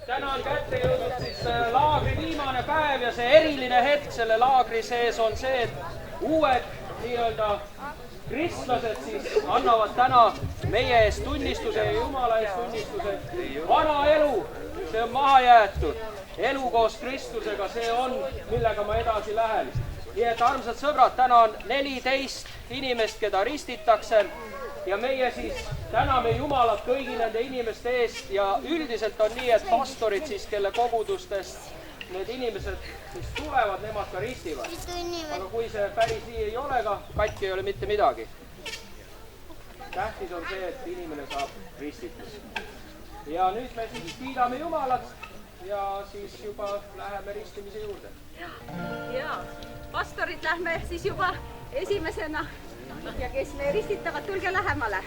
Täna on kätte jõudnud siis laagri viimane päev ja see eriline hetk selle laagri sees on see, et uued nii-öelda kristlased siis annavad täna meie eest tunnistuse ja Jumala eest tunnistuse. Vana elu, see on maha jäetud. Elu koos Kristusega, see on, millega ma edasi lähen. Nii et armsad sõbrad, täna on 14 inimest, keda ristitakse ja meie siis täname Jumalat kõigi nende inimeste eest ja üldiselt on nii, et pastorid siis, kelle kogudustest need inimesed siis tulevad, nemad ka ristivad. Aga kui see päris nii ei ole, katki ei ole mitte midagi. Tähtis on see, et inimene saab ristitus. Ja nüüd me siis kiidame Jumalat ja siis juba läheme ristimise juurde. Ja, pastorid lähme siis juba esimesena ja kes me ristitavad, tulge lähemale.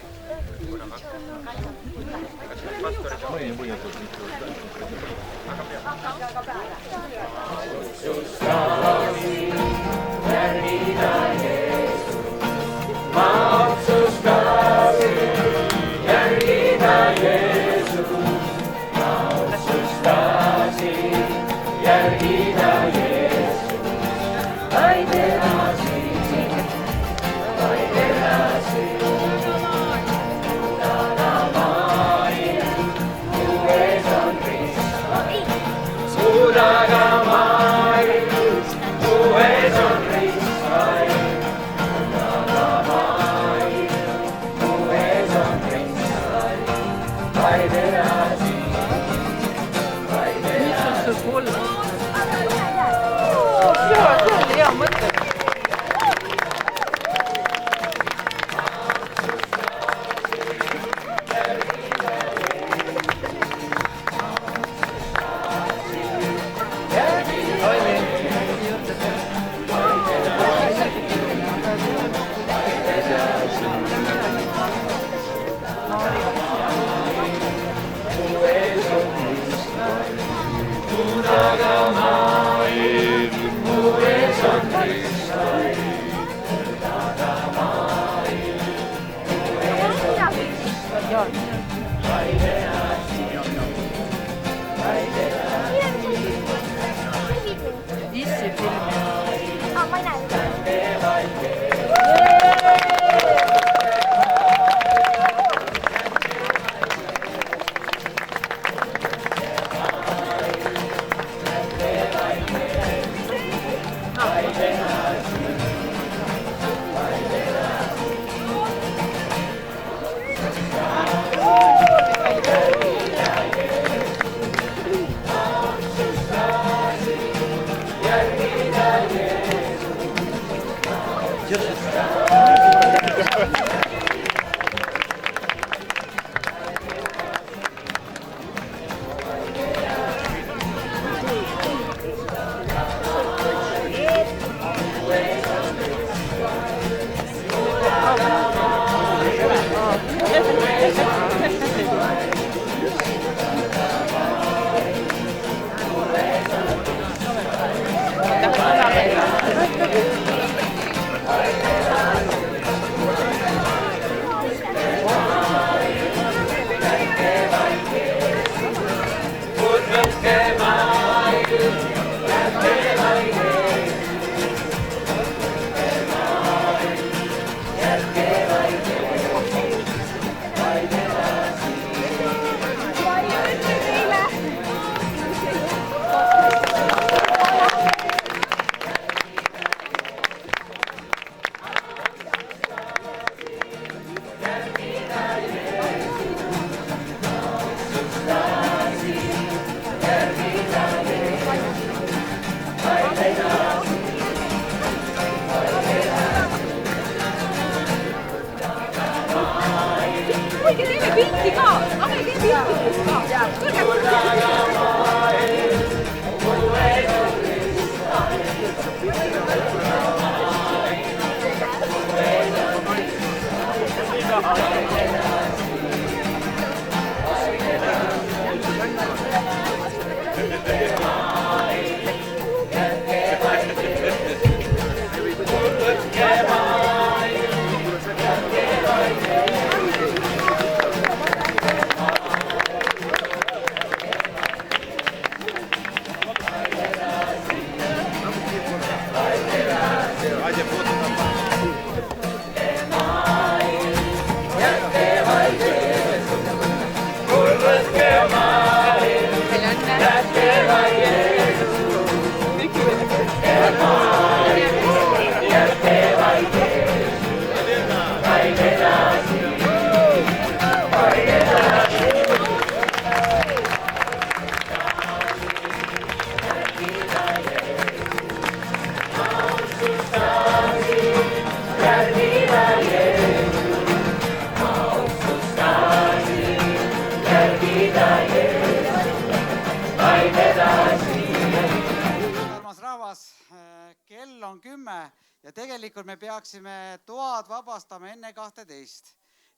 Kell on 10 ja tegelikult me peaksime toad vabastama enne 12.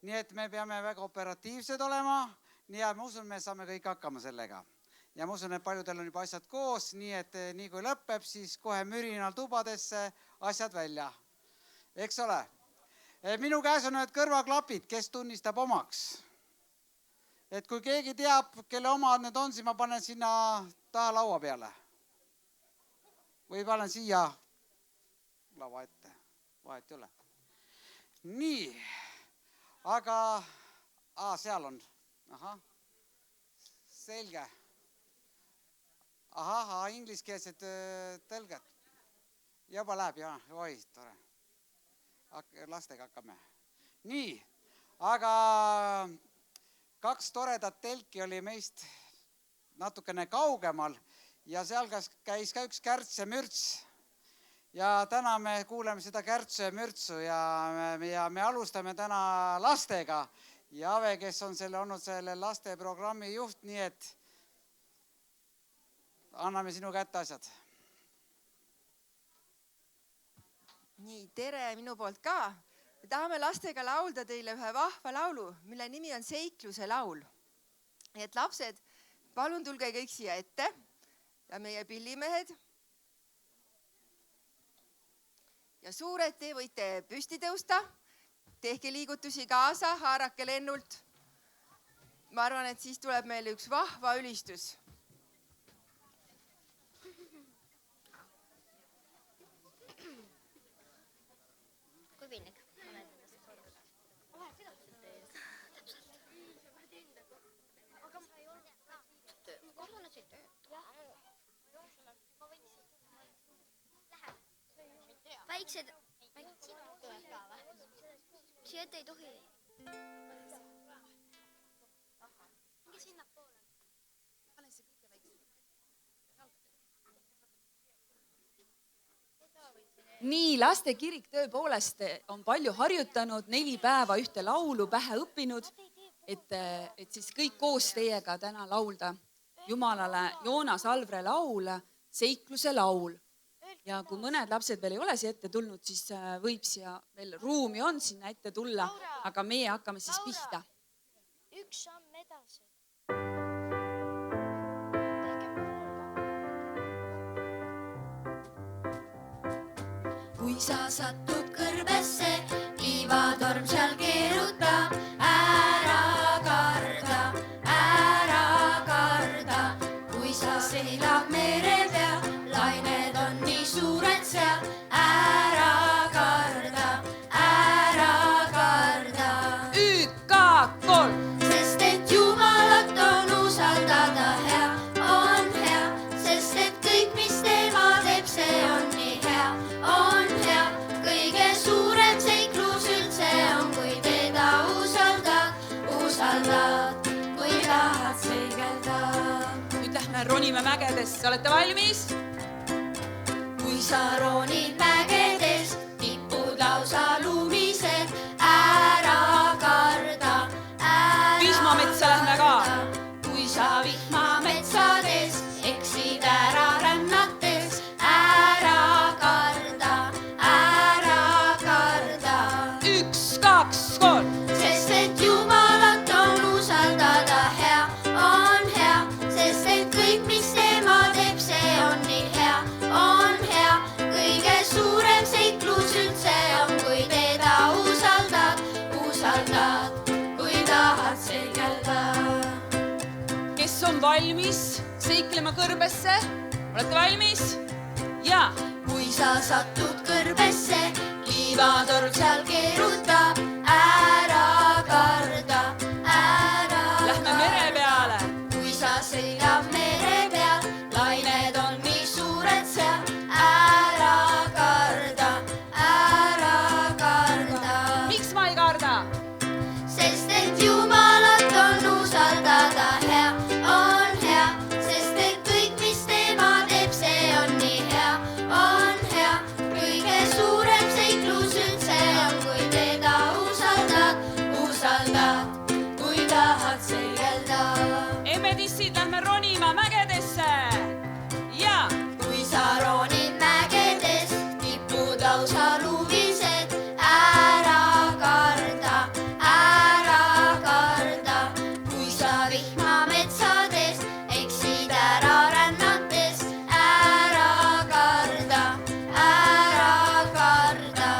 Nii et me peame väga operatiivsed olema. Nii ja ma usun, me saame kõik hakkama sellega. Ja ma usun, et paljudel on juba asjad koos, nii et nii kui lõpeb, siis kohe mürinal tubadesse asjad välja. Eks ole? Minu käes on need kõrvaklapid, kes tunnistab omaks. Et kui keegi teab, kelle omad need on, siis ma panen sinna taha laua peale. Või panen siia lava ette. Vahet ei ole. Nii. Aga seal on. Ahah. Selge. Ahah, ingliskeelsed tõlged. Juba läheb, jah. Oi, tore. Lastega hakkame. Nii. Aga 2 toredat telki oli meist natukene kaugemal ja seal käis ka üks kärts ja mürts. Ja täna me kuuleme seda kärtsu ja mürtsu ja me alustame täna lastega. Ja Ave, kes on olnud selle lasteprogrammi juht, nii et anname sinu kätte asjad. Nii, tere minu poolt ka. Me tahame lastega laulda teile ühe vahva laulu, mille nimi on Seikluse laul. Et lapsed, palun tulge kõik siia ette ja meie pillimehed. Ja suured te võite püsti tõusta, tehke liigutusi kaasa, haarake lennult. Ma arvan, et siis tuleb meil üks vahva ülistus. Kui vinnik. Väiksed, siia ette ei tohi. Minge sinna poole. Pane see kõige väiksed. Nii, lastekirik tõepoolest on palju harjutanud, 4 päeva ühte laulu pähe õppinud, et siis kõik koos teiega täna laulda Jumalale Joonas Alvre laul, Seikluse laul. Ja kui mõned lapsed veel ei ole siia ette tulnud, siis võib siia veel ruumi on sinna ette tulla, aga meie hakkame siis pihta. Üks samm edasi. Kui sa satud kõrbesse, liivatorm seal keerutab, ära karda. Kui sa seilab mere peal, lained on nii suured seal, ära karda. 1, 2, 3. Sest et Jumalat on usaldada hea, sest et kõik, mis tema teeb, see on nii hea, kõige suurem seiklus üldse on, kui teda usaldad, kui tahad seigelda. Nüüd lähme ronime mägedes, olete valmis? Kui sa ronid mägedes, tipud lausa lumised, ära karda. Vihmametsa lähme ka. Kui sa vihmametsades eksid ära rännates, ära karda. 1, 2, 3. Sest et Jumalat on usaldada hea, sest et kõik, mis tema teeb, see on nii hea, kõige suurem seiklus üldse on, kui teda usaldad, kui tahad seigelda. Kes on valmis seiklema kõrbesse? Olete valmis? Ja. Kui sa satud kõrbesse, liivatorm seal keerutab, ära karda. Lähme mere peale. Kui sa seilab mere peal, lained vihma metsades, eksid ära rännates, ära karda, ära karda.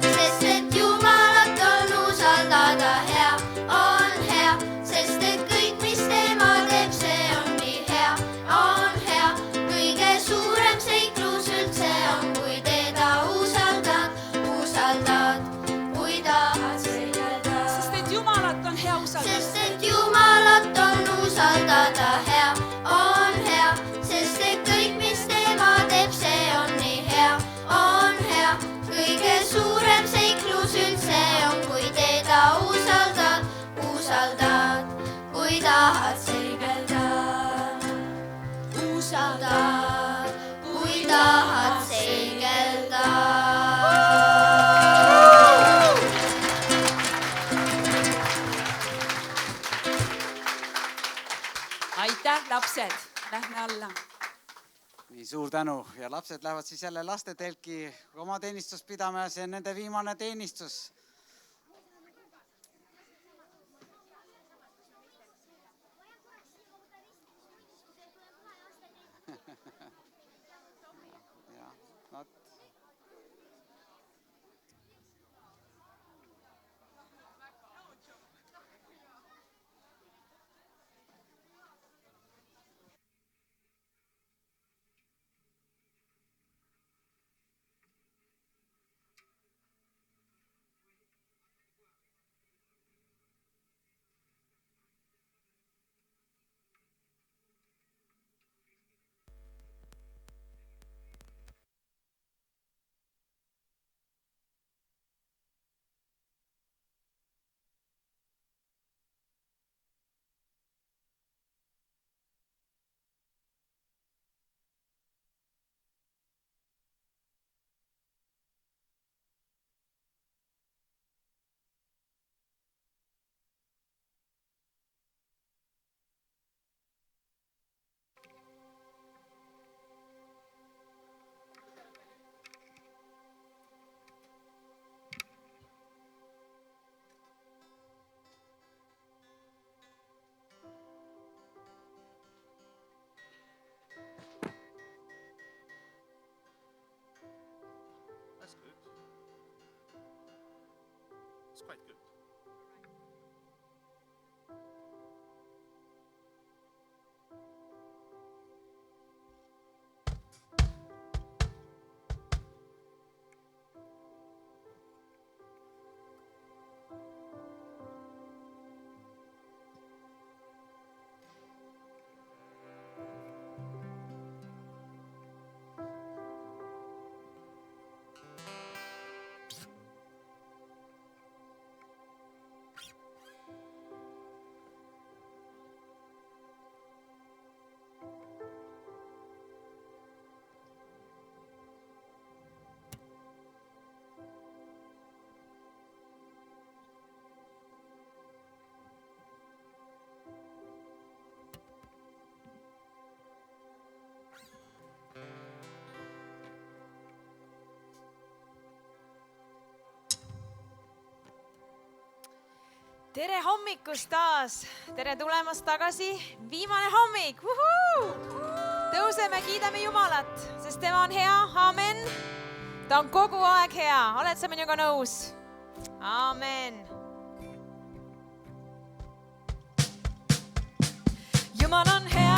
Sest et Jumalat on usaldada hea, sest et kõik, mis tema teeb, see on nii hea, on hea. Kõige suurem seiklus üldse on, kui teda usaldad, kui tahad seigelda. Sest et Jumalat on hea usaldada. Sest et Jumalat on usaldada hea, sest et kõik, mis tema teeb, see on nii hea, on hea. Kõige suurem seiklus üldse on, kui teda usaldad, kui tahad seigelda. Usaldad, kui tahad seigelda. Aitäh, lapsed. Lähme alla. Nii, suur tänu. Ja lapsed lähevad siis jälle lastetelki oma teenistust pidama ja see on nende viimane teenistus. That's good. It's quite good. Tere hommikust taas! Tere tulemast tagasi! Viimane hommik! Tõuseme, kiidame Jumalat, sest tema on hea. Amen! Ta on kogu aeg hea. Oled sa minuga nõus? Amen! Jumal on hea!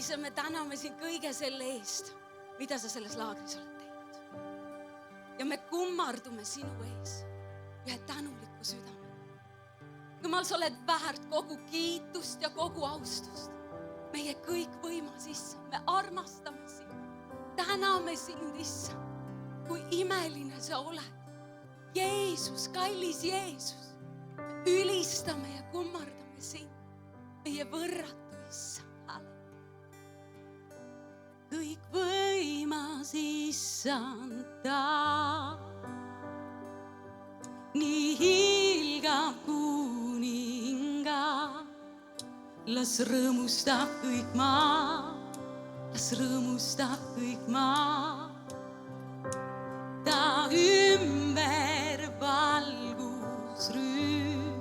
issand, me täname sind kõige selle eest, mida sa selles laagris oled teinud. Ja me kummardume sinu ees ühe tänuliku südame. Jumal, sa oled väärt kogu kiitust ja kogu austust. Meie kõik võimas, issand, me armastame sind. Täname sind, issand, kui imeline sa oled. Jeesus, kallis Jeesus, ülistame ja kummardame sind. Meie võrratu, issand. Kõik võimas, issand, ta nii hilgab kuninga. Las rõõmustab kõik maa, las rõõmustab kõik maa. Ta ümber valgusrüüm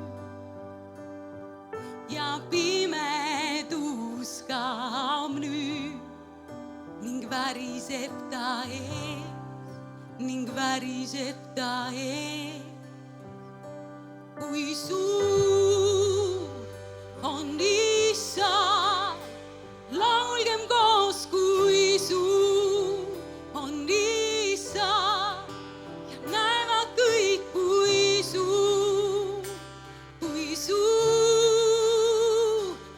ja pimedus kaob nüüd ning väriseb ta ees, ning väriseb ta ees. Kui suur on issand, laulgem koos, kui suur on issand ja näevad kõik, kui suur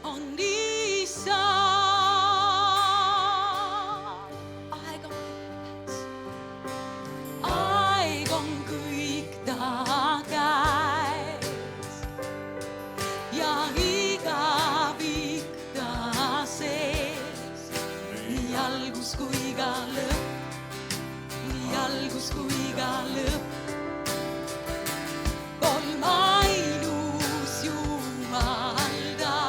on issand. Aeg on kõik ta käes ja igavik ta sees. Nii algus kui ka lõpp, nii algus kui ka lõpp. Kolm ainus Jumal ta.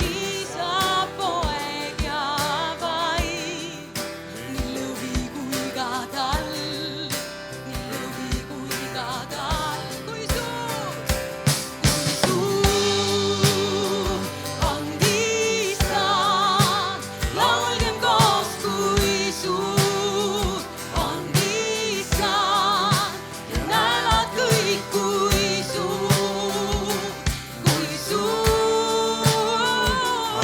Isa, poeg ja vaim, nii lõvi kui ka talv, nii lõvi kui ka talv. Kui suur on issand, laulgem koos, kui suur on issand ja näevad kõik, kui suur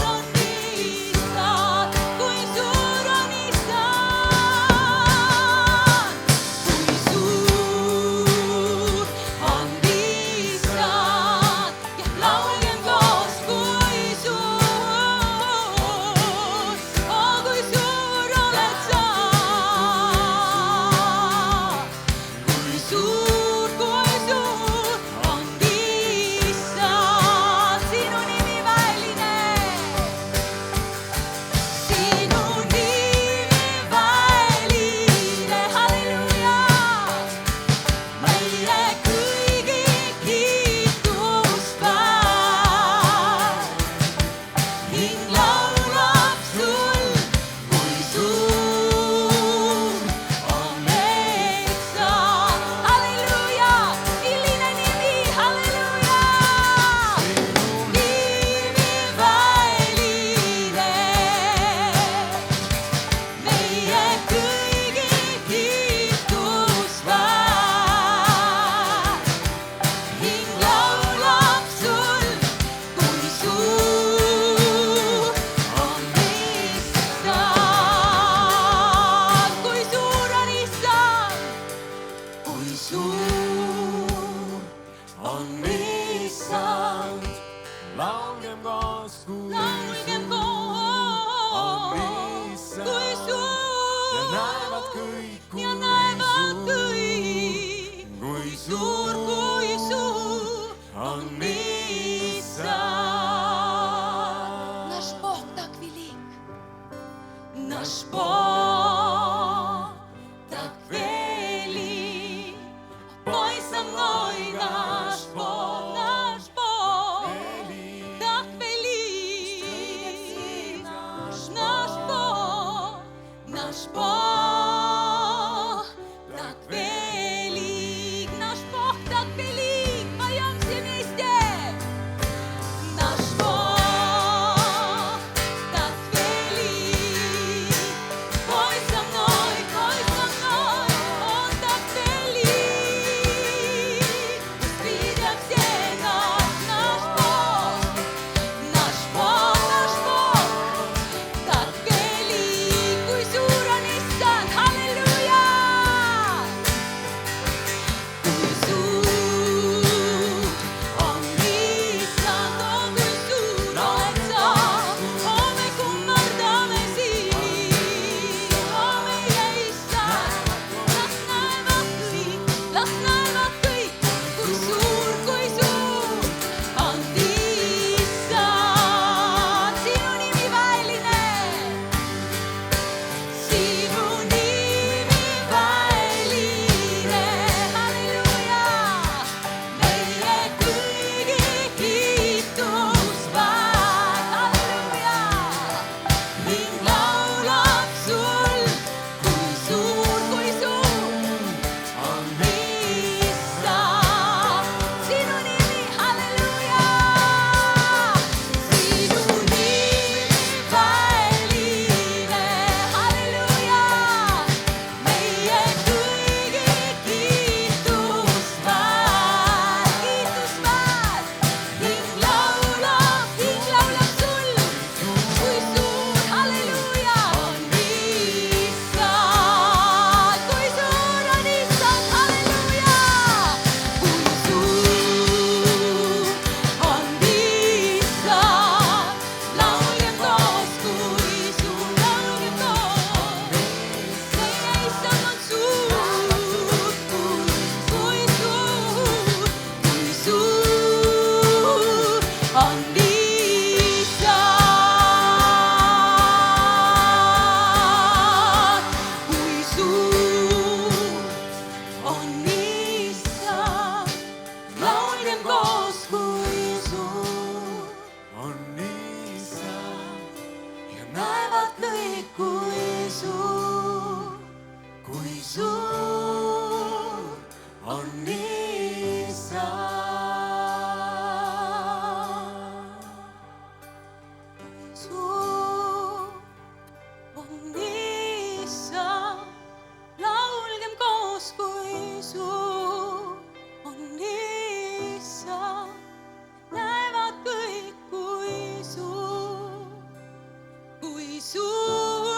on issand, kui suur on issand, kui suur on issand ja laulgem koos, kui suur oled sa. Kui suur on issand, sinu nimi väeline, sinu nimi väeline, halleluuja. Meie kõigi kiitust väär, hing laulab sul, kui suur on metsa. Halleluuja, illine nimi, halleluuja. Sinu nimi väeline, meie kõigi kiitust väär. Hing laulab sul, kui suur on issand. Kui suur on issand, kui suur on issand. Laulgem koos, Laulgem koos, kui suur ja näevad kõik, ja näevad kõik, kui suur on issand. Naš Bog tak velik, naš Bog tak velik, ой со мной наш Бог так велик, наш Бог issand, näevad kõik, kui suur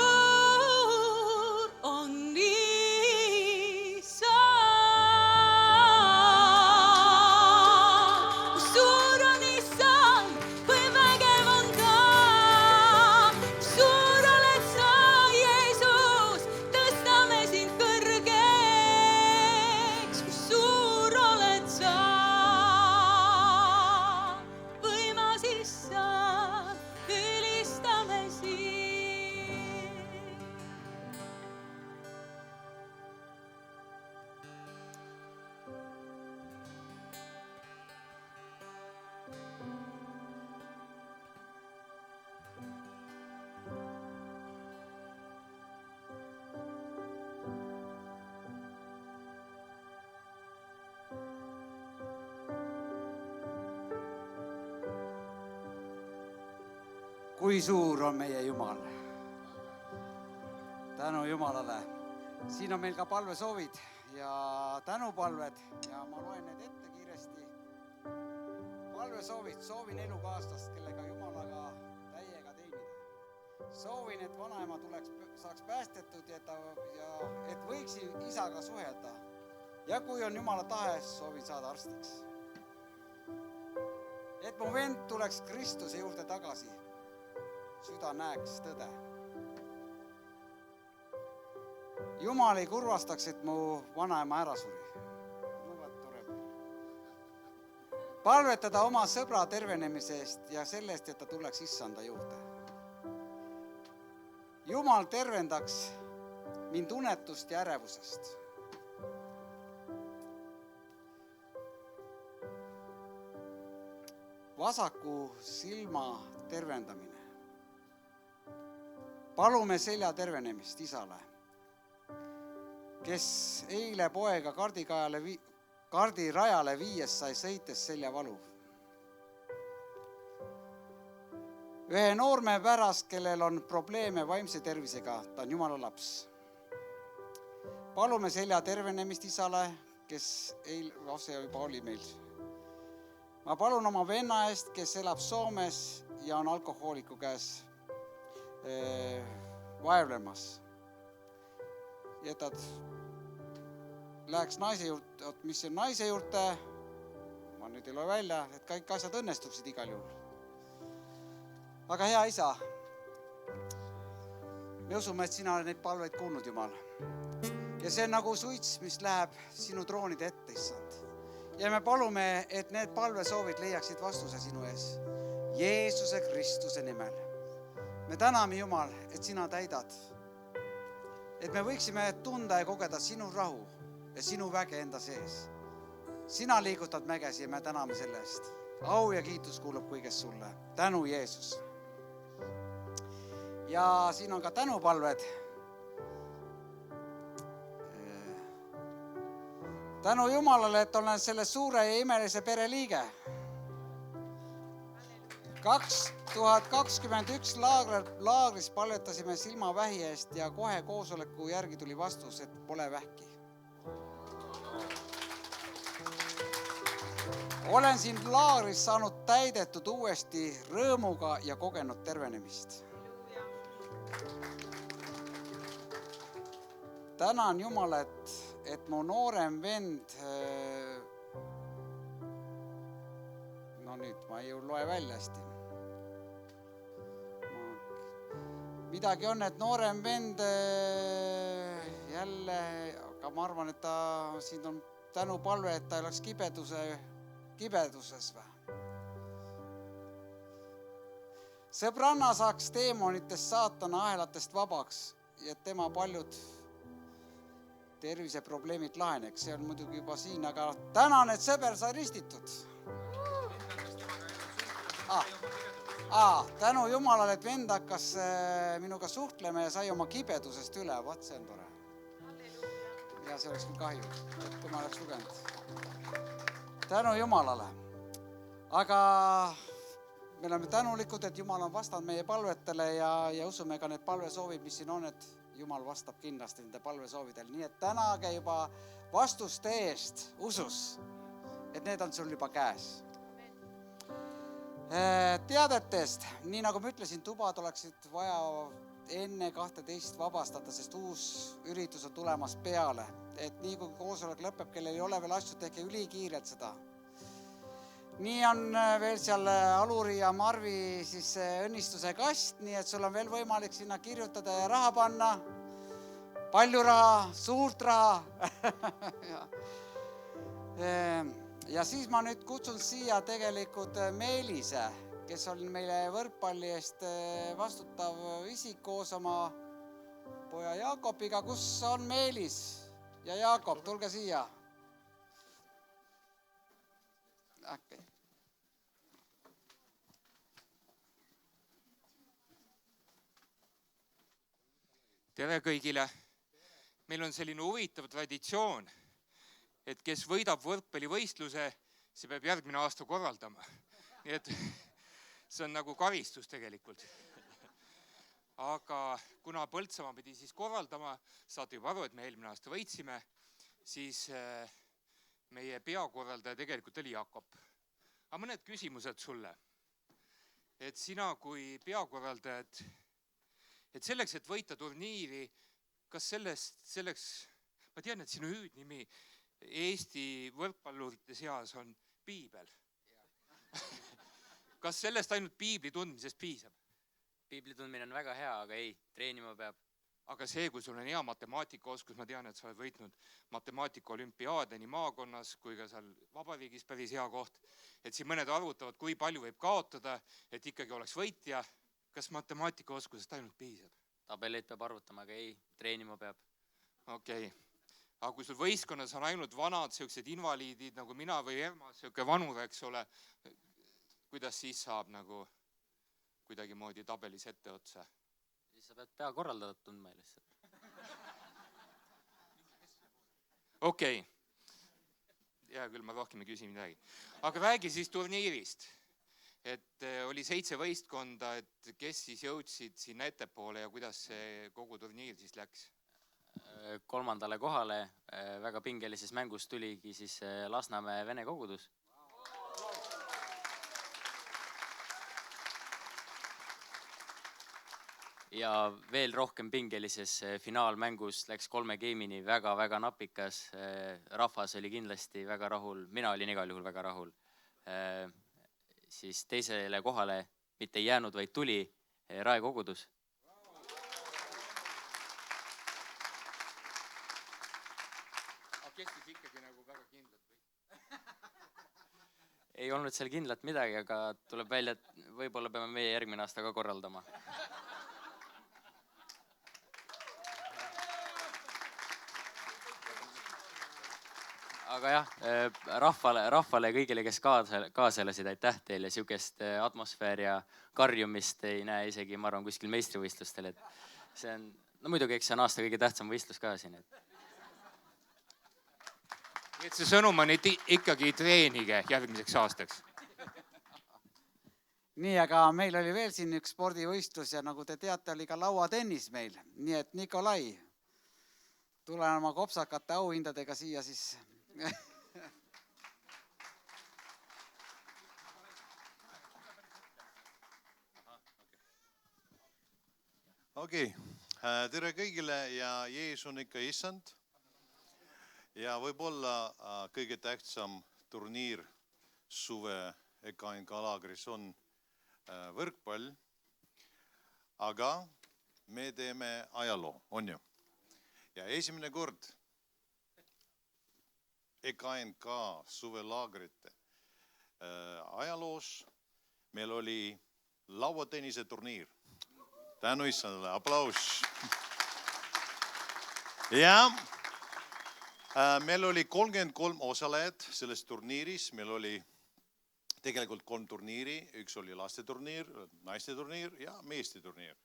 on issand. Kui suur on issand, kui vägev on ta. Suur oled sa, Jeesus, tõstame sind kõrgeks. Kui suur oled sa, võimas issand, ülistame sind. Kui suur on meie Jumal. Tänu Jumalale. Siin on meil ka palvesoovid ja tänupalved ja ma loen need ette kiiresti. Palvesoovid, soovin elukaaslast, kellega Jumalaga täiega teenida. Soovin, et vanaema saaks päästetud ja et võiksin isaga suhelda. Ja kui on Jumala tahe, soovin saada arstiks. Et mu vend tuleks Kristuse juurde tagasi. Süda näeks tõde. Jumal ei kurvastaks, et mu vanaema ära suri. Palvetada oma sõbra tervenemise eest ja sellest, et ta tuleks issanda juurde. Jumal tervendaks mind unetust ja ärevusest. Vasaku silma tervendamine. Palume selja tervenemist isale, kes eile poega kardirajale viies sai sõites selja valu. Ühe noorme pärast, kellel on probleeme vaimse tervisega, ta on Jumala laps. Palume selja tervenemist isale, kes eile juba oli meil. Ma palun oma venna eest, kes elab Soomes ja on alkohooliku käes vaevlemas. Ja ta läheks naise juurde, mis on naise juurde, ma nüüd ei loe välja, et kõik asjad õnnestuksid igal juhul. Aga hea isa, me usume, et sina oled neid palveid kuulnud, Jumal. Ja see on nagu suits, mis läheb sinu troonide ette, issand. Ja me palume, et need palvesoovid leiaksid vastuse sinu ees. Jeesuse Kristuse nimel. Me täname, Jumal, et sina täidad. Et me võiksime tunda ja kogeda sinu rahu ja sinu väge enda sees. Sina liigutad mägesi ja me täname selle eest. Au ja kiitus kuulub kõigest sulle. Tänu, Jeesus. Ja siin on ka tänupalved. Tänu Jumalale, et olen selle suure ja imelise pere liige. 2021 laagris palvetasime silmavähi eest ja kohe koosoleku järgi tuli vastus, et pole vähki. Olen siin laagris saanud täidetud uuesti rõõmuga ja kogenud tervenemist. Tänan Jumalat, et mu noorem vend, no nüüd ma ei loe välja hästi. Midagi on, et noorem vend jälle, aga ma arvan, et siin on tänupalve, et ta oleks kibeduses või. Sõbranna saaks teemonitest saatana ahelatest vabaks ja tema paljud terviseprobleemid laheneks. See on muidugi juba siin, aga tänan, et sõber sai ristitud. Tänu Jumalale, et vend hakkas minuga suhtlema ja sai oma kibedusest üle. Vaat see on tore. Ja see oleks küll kahju, et kui ma oleks lugenud. Tänu Jumalale. Aga me oleme tänulikud, et Jumal on vastanud meie palvetele ja usume ka need palvesoovid, mis siin on, et Jumal vastab kindlasti nende palvesoovidel. Nii et tänage juba vastuste eest usus. et need on sul juba käes. Teadetest, nii nagu ma ütlesin, tubad oleksid vaja enne 12 vabastada, sest uus üritus on tulemas peale. Et nii kui koosolek lõpeb, kellel ei ole veel asju, tehke ülikiirelt seda. Nii on veel seal Aluri ja Marvi siis õnnistuse kast, nii et sul on veel võimalik sinna kirjutada ja raha panna. Palju raha, suurt raha. Ja siis ma nüüd kutsun siia tegelikult Meelise, kes on meile võrkpalli eest vastutav isik koos oma poja Jaakobiga. Kus on Meelis ja Jaakob? Tulge siia. Okay. Tere kõigile. Meil on selline huvitav traditsioon, et kes võidab võrkpallivõistluse, see peab järgmine aasta korraldama. Nii et see on nagu karistus tegelikult. Aga kuna Põltsamaa pidi siis korraldama, saate juba aru, et me eelmine aasta võitsime, siis meie peakorraldaja tegelikult oli Jakob. Aga mõned küsimused sulle. Et sina kui peakorraldajad, et selleks, et võita turniiri, kas selleks, ma tean, et sinu hüüdnimi Eesti võrkpallurite seas on piibel. Kas sellest ainult piibli tundmisest piisab? Piibli tundmine on väga hea, aga ei, treenima peab. Aga see, kui sul on hea matemaatikaoskus, ma tean, et sa oled võitnud matemaatika olümpiaade nii maakonnas kui ka seal vabariigis päris hea koht, et siin mõned arvutavad, kui palju võib kaotada, et ikkagi oleks võitja. Kas matemaatikaoskusest ainult piisab? Tabeleid peab arvutama, aga ei, treenima peab. Okei. Aga kui sul võistkonnas on ainult vanad sellised invaliidid nagu mina või Erma, selline vanur, eks ole, kuidas siis saab nagu kuidagi moodi tabelis ette otsa? Siis sa pead pea korraldatud tundma lihtsalt. Okei. Hea küll, ma rohkem ei küsi midagi. Aga räägi siis turniirist. Et oli 7 võistkonda, et kes siis jõudsid sinna ettepoole ja kuidas see kogu turniir siis läks? 3. kohale väga pingelises mängus tuligi siis Lasnamäe Vene kogudus. Ja veel rohkem pingelises finaalmängus läks 3 geimini väga-väga napikas. Rahvas oli kindlasti väga rahul, mina olin igal juhul väga rahul. Siis teisele kohale mitte jäänud, vaid tuli Rae kogudus. Aga kes siis ikkagi nagu väga kindlad või? Ei olnud seal kindlat midagi, aga tuleb välja, et võib-olla peame meie järgmine aasta ka korraldama. Aga jah, rahvale kõigile, kes kaaselasid, aitäh teile, siukest atmosfäär ja karjumist ei näe isegi, ma arvan, kuskil meistrivõistlustel. See on, no muidugi, eks see on aasta kõige tähtsam võistlus ka siin. Et see sõnum on ikkagi treenige järgmiseks aastaks. Nii, aga meil oli veel siin üks spordivõistlus ja nagu te teate, oli ka lauatennis meil. Nii et Nikolai, tulen oma kopsakate auhindadega siia siis. Okei, tere kõigile ja Jeesus on ikka issand. Ja võib-olla kõige tähtsam turniir suve EKN Kalagris on võrkpall, aga me teeme ajaloo, on ju? Ja esimene kord EKNK suvelaagrite ajaloos meil oli lauatennise turniir. Tänu issandale, aplaus. Ja meil oli 33 osalejat selles turniiris, meil oli tegelikult 3 turniiri, üks oli laste turniir, naiste turniir ja meeste turniir.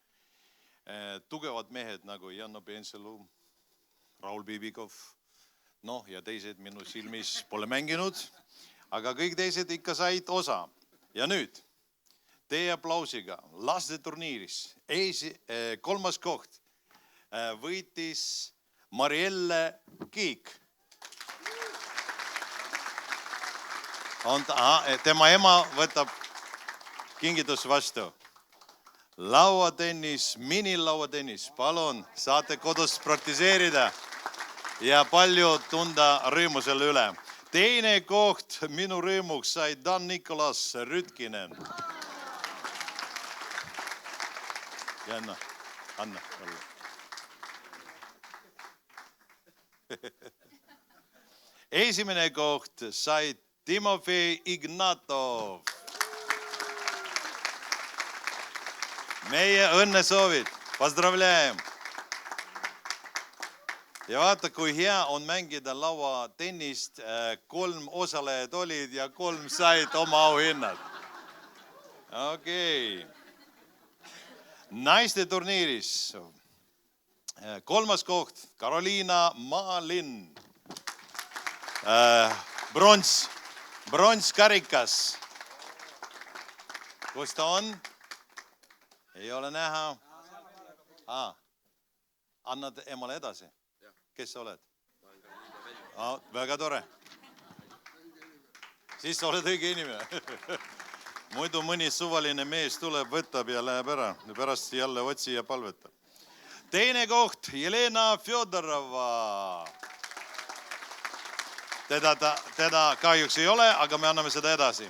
Tugevad mehed nagu Janno Pensalu, Raul Bibikov, ja teised minu silmis pole mänginud, aga kõik teised ikka said osa. Ja nüüd, teie aplausiga laste turniiris 3. koht võitis Marielle Kiik. Tema ema võtab kingitus vastu. Lauatennis, minilauatennis, palun, saate kodus praktiseerida ja palju tunda rõõmu selle üle. Teine koht minu rõõmuks sai Dan Nikolas Rütkinen. Ja Anna. Esimene koht sai Timofei Ignatov. Meie õnnesoovid. Pozdravляем. Ja vaata, kui hea on mängida lauatennist. 3 osalejad olid ja 3 said oma auhinnad. Okei. Naiste turniiris. 3. koht Karoliina Maalin. Bronskarikas. Kus ta on? Ei ole näha. Annad emale edasi? Kes sa oled? Väga tore. Siis sa oled õige inimene. Muidu mõni suvaline mees tuleb, võtab ja läheb ära. Pärast jälle otsi ja palvetab. Teine koht Jelena Fjodorova. Teda kahjuks ei ole, aga me anname seda edasi.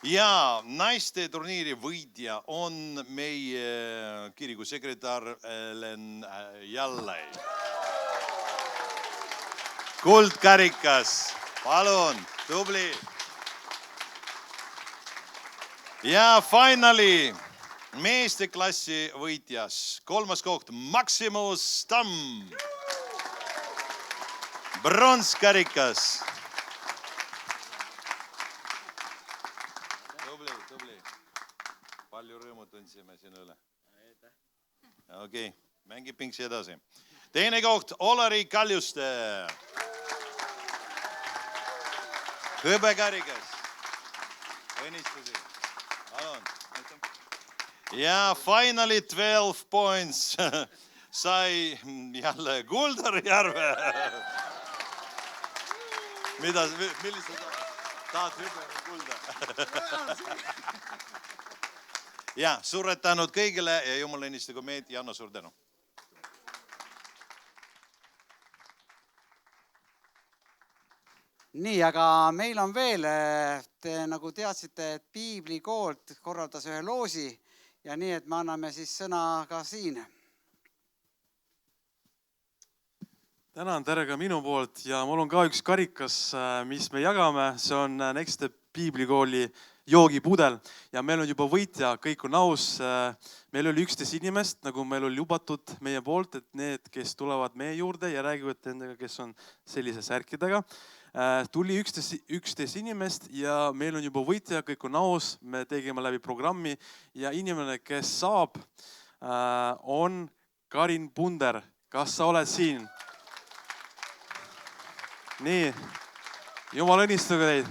Ja naiste turniiri võidja on meie kirikusekretär Elen Jallai. Kuldkarikas, palun, tubli. Ja finally meeste klassi võitjas 3. koht Maximus Stamm. Bronskarikas. Palju rõõmu tundsime sinu üle. Okei, mängi pingsi edasi. Teine koht Olari Kaljuste. Hõbekarikas. Õnnistusi. Palun. Ja finally 12 points sai jälle Kuldar Järve. Millised tahad hübe kulda? Ja, suured tänud kõigile ja Jumal õnnistagu meid. Janno, suur tänu. Nii, aga meil on veel, te nagu teadsite, et Piiblikool korraldas ühe loosi ja nii, et me anname siis sõna ka siin. Tänan, tere ka minu poolt ja mul on ka üks karikas, mis me jagame. See on Next Piiblikooli joogipudel ja meil on juba võitja, kõik on aus. Meil oli 11 inimest, nagu meil oli lubatud meie poolt, et need, kes tulevad meie juurde ja räägivad nendega, kes on sellise särkidega. Tuli 11 inimest ja meil on juba võitja, kõik on aus. Me tegime läbi programmi ja inimene, kes saab, on Karin Punder. Kas sa oled siin? Nii, Jumal õnnistugu teid.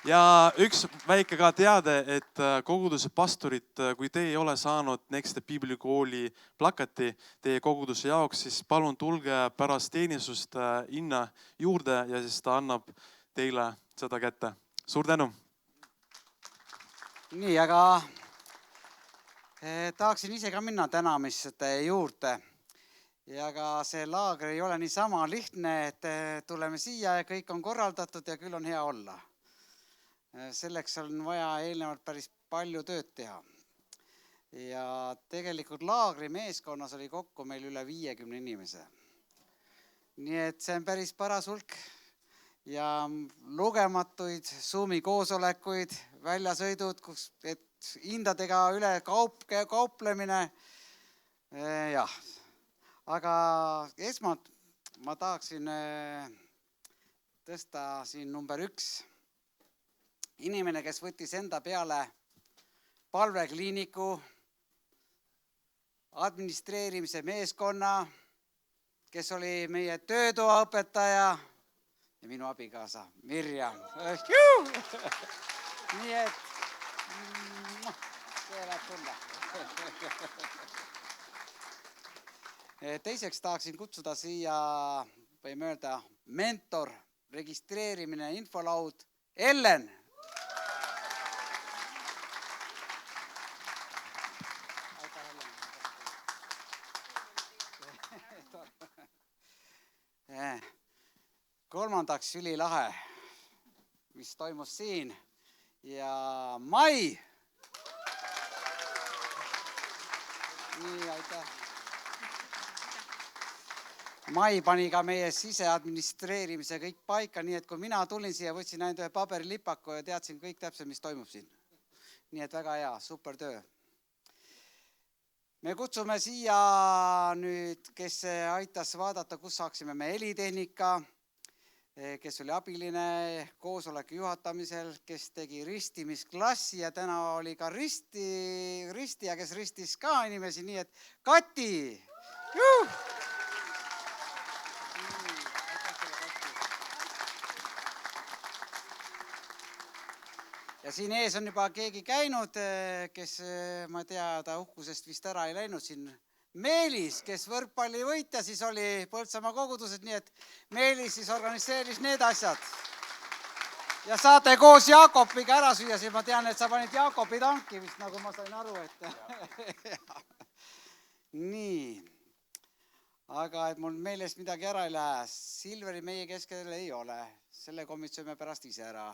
Ja üks väike ka teade, et koguduse pastorid, kui te ei ole saanud Next Piiblikooli plakati teie koguduse jaoks, siis palun tulge pärast teenistust Inna juurde ja siis ta annab teile seda kätte. Suur tänu! Nii, aga tahaksin ise ka minna tänamiste juurde. Ja ka see laager ei ole niisama lihtne, et tuleme siia ja kõik on korraldatud ja küll on hea olla. Selleks on vaja eelnevalt päris palju tööd teha. Ja tegelikult laagri meeskonnas oli kokku meil üle 50 inimese. Nii et see on päris paras hulk ja lugematuid Zoomi koosolekuid, väljasõidud, et hindadega üle kauplemine. Jah. Aga esmalt ma tahaksin tõsta siin number 1. Inimene, kes võttis enda peale palvekliiniku, administreerimise meeskonna, kes oli meie töötoaõpetaja ja minu abikaasa Mirjam. Nii et see läheb sulle. Teiseks tahaksin kutsuda siia, võime öelda, mentor, registreerimine, infolaud, Ellen. kolmandaks ülilahe, mis toimus siin ja Mai. Nii, aitäh. Mai pani ka meie siseadministreerimise kõik paika, nii et kui mina tulin siia, võtsin ainult ühe paberilipaku ja teadsin kõik täpselt, mis toimub siin. Nii et väga hea, super töö. Me kutsume siia nüüd, kes aitas vaadata, kus saaksime me helitehnika, kes oli abiline koosoleku juhatamisel, kes tegi ristimisklassi ja täna oli ka ristija, kes ristis ka inimesi, nii et Kati! Juh! Ja siin ees on juba keegi käinud, kes, ma tea, ta uhkusest vist ära ei läinud siin. Meelis, kes võrkpalli võitja, siis oli Põltsamaa kogudused, nii et Meelis siis organiseeris need asjad. Ja saate koos Jaakopiga ära süüa, siis ma tean, et sa panid Jaakopi tanki vist, nagu ma sain aru, et... Nii. Aga et mul meelest midagi ära ei lähe. Silveri meie keskel ei ole. Selle komitsööme pärast ise ära.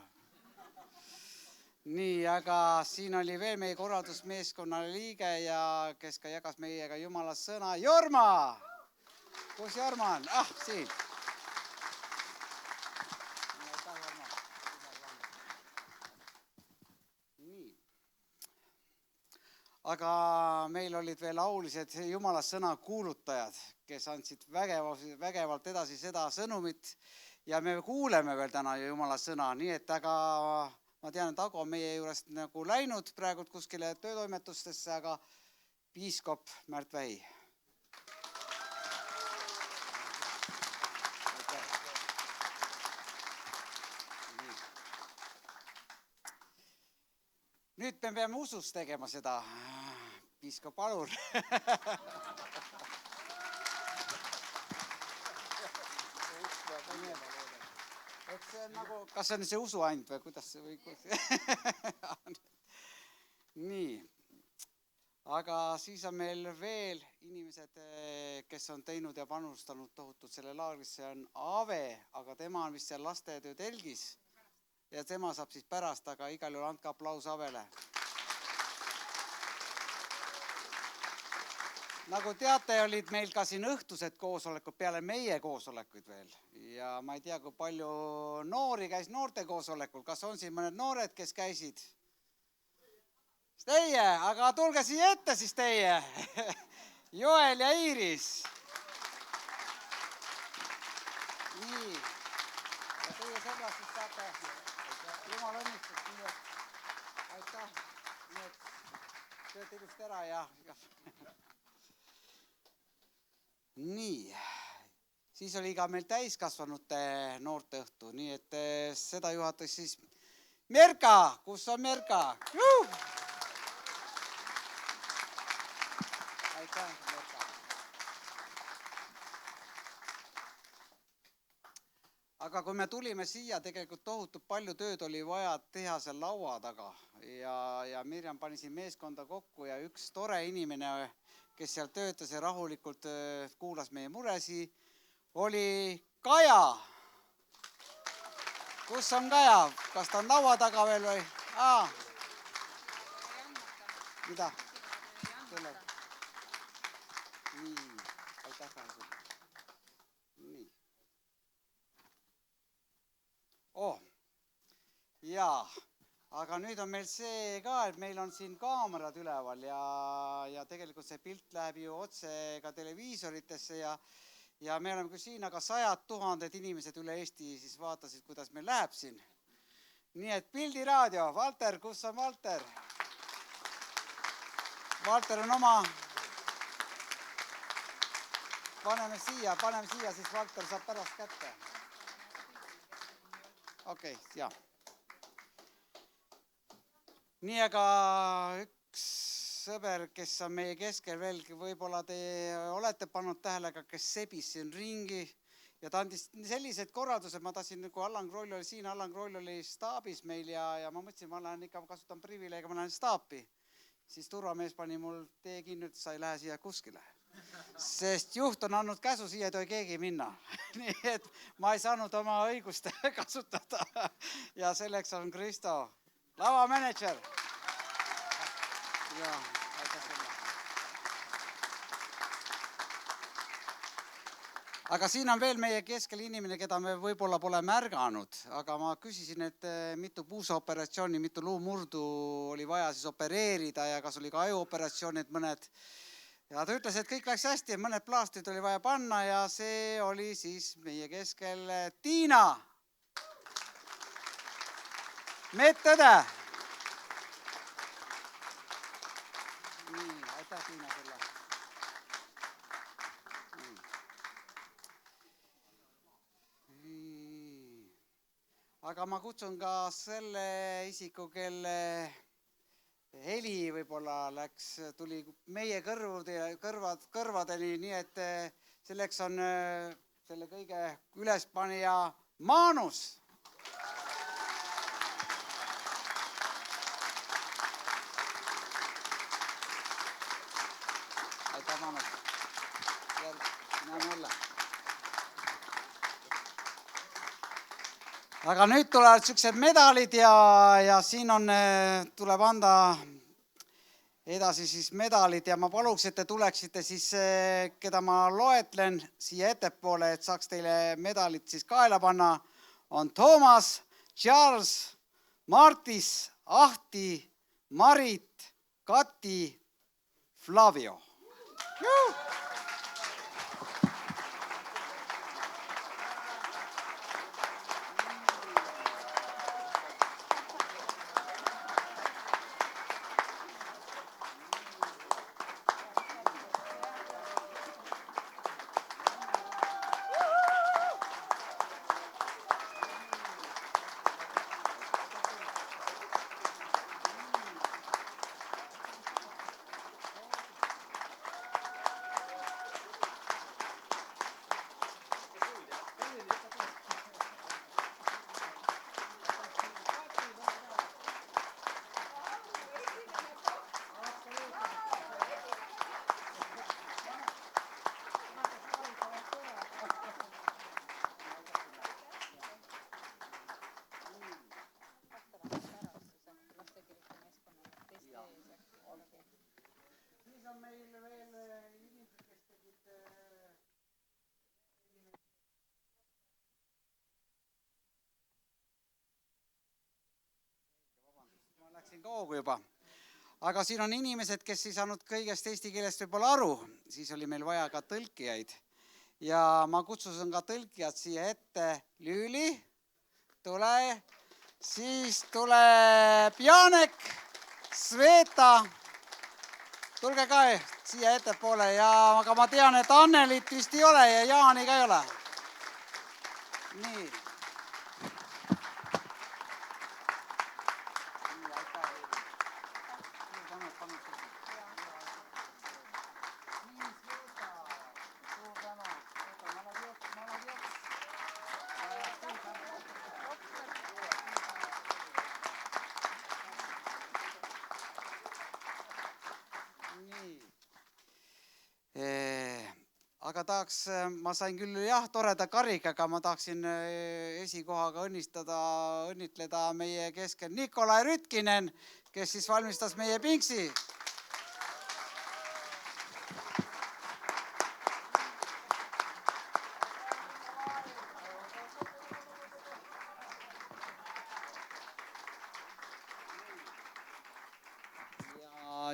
Nii, aga siin oli veel meie korraldusmeeskonna liige ja kes ka jagas meiega Jumala sõna. Jorma! Kus Jorma on? Ah, siin. Nii. Aga meil olid veel aulised Jumala sõna kuulutajad, kes andsid vägevalt edasi seda sõnumit ja me kuuleme veel täna Jumala sõna, nii et aga... Ma tean, et Ago on meie juurest nagu läinud praegu kuskile töötoimetustesse, aga piiskop Märt Vähi. Nüüd me peame usus tegema seda. Piiskop Alur. Et see on nagu, kas see on see usu and või kuidas see või? Nii, aga siis on meil veel inimesed, kes on teinud ja panustanud tohutult selle laagrisse, on Ave, aga tema on vist seal lastetöö telgis ja tema saab siis pärast, aga igal juhul andke aplaus Avele. Nagu teate, olid meil ka siin õhtused koosolekud peale meie koosolekuid veel. Ja ma ei tea, kui palju noori käis noorte koosolekul. Kas on siin mõned noored, kes käisid? Teie, aga tulge siia ette siis teie. Joel ja Iiris. Nii. Ja teie sõbras siis saate. Jumal õnnistus. Nii et aitäh. Nii et tööd ilusti ära ja... Nii, siis oli ka meil täiskasvanute noorte õhtu, nii et seda juhatas siis Merka, kus on Merka? Aitäh, Merka. Aga kui me tulime siia, tegelikult tohutult palju tööd oli vaja teha seal laua taga ja Mirjam pani siin meeskonda kokku ja üks tore inimene, kes seal töötas ja rahulikult kuulas meie muresi, oli Kaja. Kus on Kaja? Kas ta on laua taga veel või? Mida? Nii, aitäh ka. Nii. Jaa. Aga nüüd on meil see ka, et meil on siin kaamerad üleval ja tegelikult see pilt läheb ju otse ka televiisoritesse ja me oleme küll siin, aga 100 000 inimesed üle Eesti siis vaatasid, kuidas meil läheb siin. Nii et pildiraadio, Valter, kus on Valter? Valter on oma... Paneme siia, siis Valter saab pärast kätte. Okei, jaa. Nii, aga üks sõber, kes on meie keskel veel, võib-olla te olete pannud tähelega, kes sebis siin ringi ja ta andis sellised korraldused, ma tahtsin, kui Allan Kroll oli siin, Allan Kroll oli staabis meil ja ma mõtlesin, ma lähen ikka kasutan privileega, ma lähen staapi. Siis turvamees pani mul tee kinni, et sa ei lähe siia kuskile. sest juht on andnud käsu, siia ei tohi keegi minna. Nii et ma ei saanud oma õigust kasutada ja selleks on Kristo, lavamänedžer. Ja, aitäh sulle. Aga siin on veel meie keskel inimene, keda me võib-olla pole märganud, aga ma küsisin, et mitu puusaoperatsiooni, mitu luumurdu oli vaja siis opereerida ja kas oli ka ajuoperatsioonid mõned. Ja ta ütles, et kõik läks hästi, mõned plaastrid oli vaja panna ja see oli siis meie keskel Tiina. Medõde. Nii, aitäh Tiina selle. Aga ma kutsun ka selle isiku, kelle heli võib-olla tuli meie kõrvadeni, nii et selleks on selle kõige ülespanija Maanus. Aitäh, Maanus. Näe mulle. Aga nüüd tulevad sellised medalid ja siin tuleb anda edasi siis medalid ja ma paluks, et te tuleksite siis, keda ma loetlen siia ettepoole, et saaks teile medalit siis kaela panna, on Toomas, Charles, Martis, Ahti, Marit, Kati, Flavio. Läksin kaugu juba. Aga siin on inimesed, kes ei saanud kõigest eesti keelest võib-olla aru. Siis oli meil vaja ka tõlkijaid. Ja ma kutsusin ka tõlkijad siia ette. Lüüli, tule. Siis tuleb Janek, Sveta. Tulge ka siia ettepoole. Aga ma tean, et Annelit vist ei ole ja Jaani ka ei ole. Nii. Aga ma sain küll toreda karikaga, ma tahaksin esikohaga õnnitleda meie keskel Nikolai Rütkinen, kes siis valmistas meie pingsi.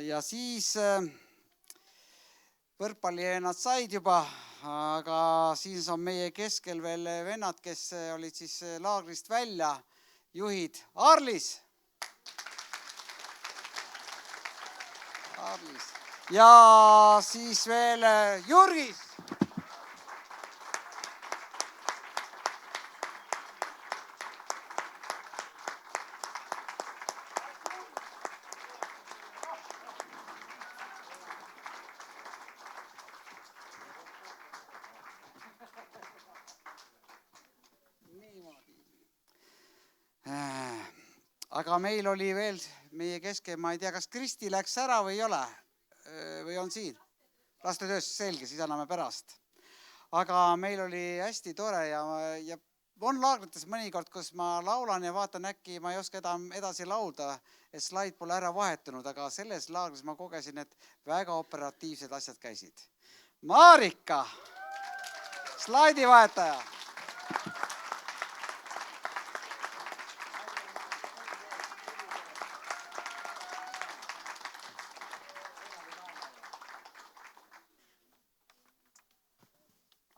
Ja siis võrkpalli nad said juba, aga siis on meie keskel veel vennad, kes olid siis laagrist välja, juhid Arlis. Ja siis veel Jurgis. Aga meil oli veel meie keske, ma ei tea, kas Kristi läks ära või ei ole, või on siin? lastetöös selge, siis anname pärast. Aga meil oli hästi tore ja on laagrites mõnikord, kus ma laulan ja vaatan äkki, ma ei oska edasi laulda, et slaid pole ära vahetunud, aga selles laagris ma kogesin, et väga operatiivsed asjad käisid. Marika, slaidi vahetaja.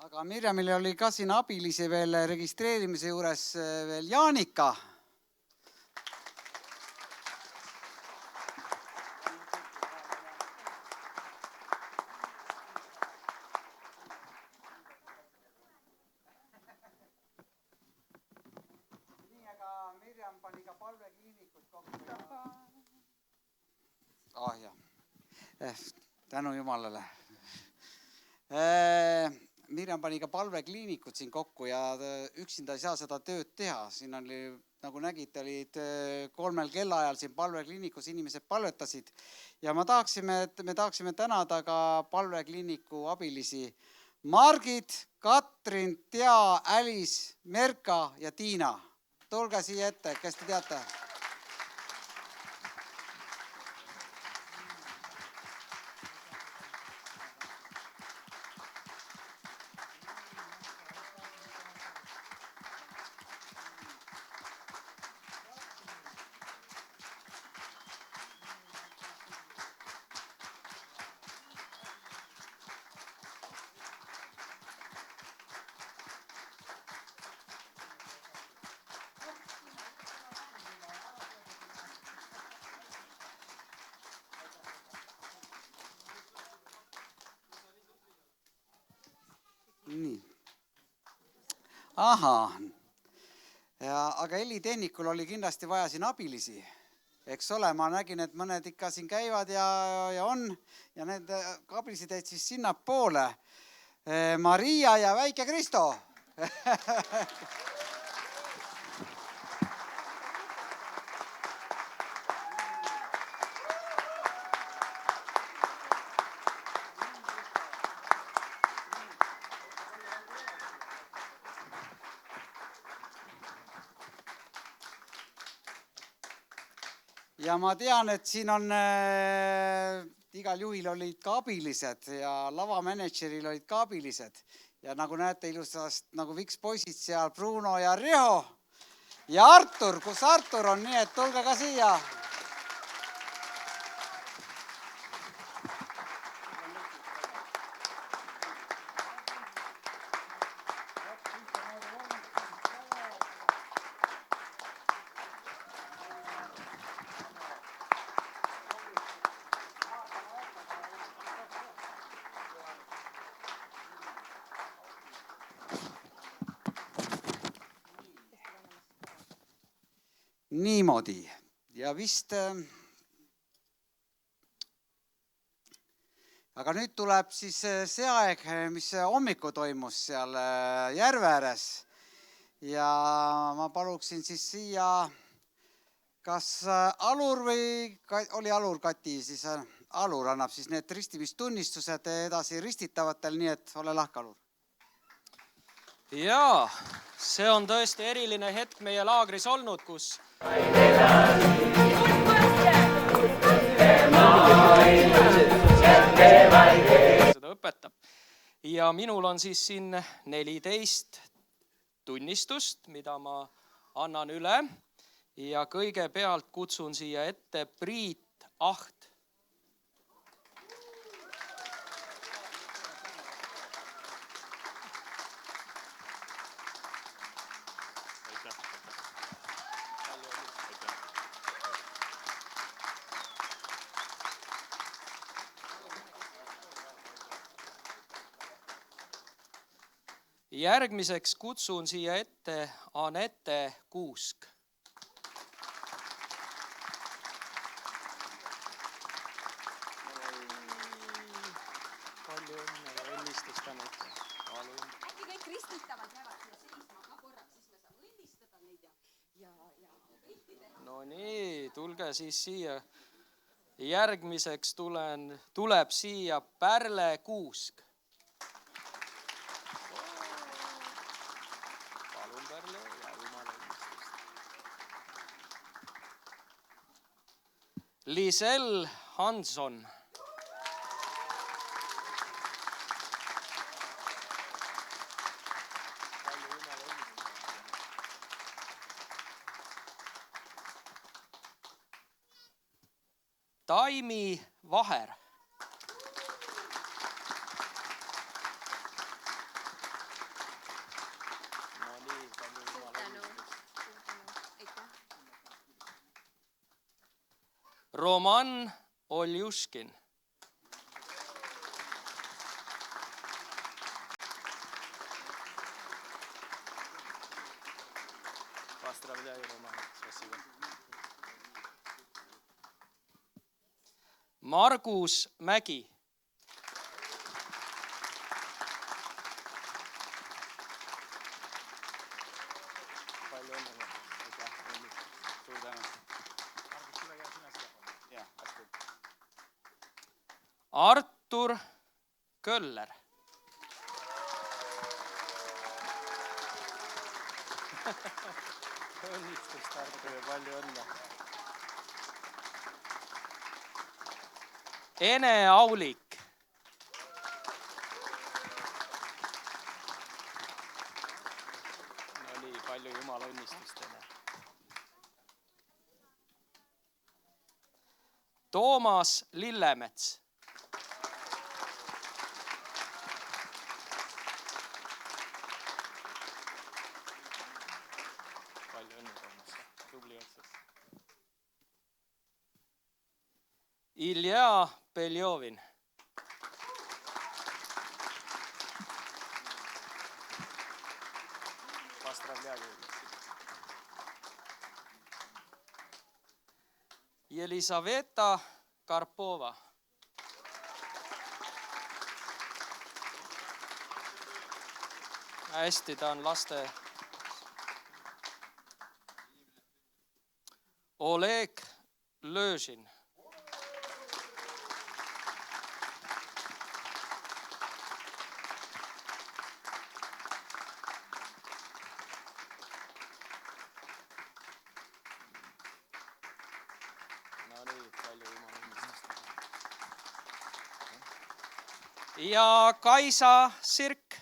Aga Mirjamil oli ka siin abilisi veel registreerimise juures veel Jaanika. Nii, aga Mirjam pani ka palvekliinikud kokku. Tänu Jumalale. Mirjam pani ka palvekliinikud siin kokku ja üksinda ei saa seda tööd teha. Siin oli, nagu nägite, olid 3 kellaajal siin palvekliinikus, inimesed palvetasid. Ja me tahaksime tänada ka palvekliiniku abilisi Margit, Katrin, Tea, Älis, Merka ja Tiina. Tulge siia ette, kes te teate? Nii. Aha. Aga helitehnikul oli kindlasti vaja siin abilisi. Eks ole, ma nägin, et mõned ikka siin käivad ja on. Ja need abilisid jäid siis sinna poole. Maria ja väike Kristo. Ja ma tean, et siin on igal juhil olid ka abilised ja lavamanageril olid ka abilised. Ja nagu näete ilusast nagu Viks poisid seal, Bruno ja Riho ja Artur, kus Artur on, nii et tulge ka siia. Niimoodi ja vist, aga nüüd tuleb siis see aeg, mis hommiku toimus seal järve ääres ja ma paluksin siis siia, kas Alur või oli Alur Kati, siis Alur annab siis need ristimistunnistused edasi ristitavatel, nii et ole lahke, Alur. Jaa, see on tõesti eriline hetk meie laagris olnud, kus seda õpetab. Ja minul on siis siin 14 tunnistust, mida ma annan üle ja kõigepealt kutsun siia ette Priit Aht. Järgmiseks kutsun siia ette Anette Kuusk. Palju õnne ja õnnistust, Anette. Äkki kõik ristitavad jäävad siia seisma ka korraks, siis me saame õnnistada neid ja kõikide. No nii, tulge siis siia. järgmiseks tuleb siia Pärle Kuusk. Palun, Pärle, ja jumala õnnistust. Lisel Hanson. Taimi Vaher. Roman Oljuškin. Поздравляю, Роман. Спасибо. Margus Mägi. Palju õnne. Suur tänu. Artur Köller. Õnnistust, Artur, ja palju õnne. Ene Aulik. No nii, palju jumala õnnistust. Toomas Lillemets. Palju õnne, Toomas. Tubli otsas. Ilja Beljovin. Поздравляю. Елизавета Karpova. Hästi, ta on laste. Oleg Lõžin. Ja Kaisa Sirk.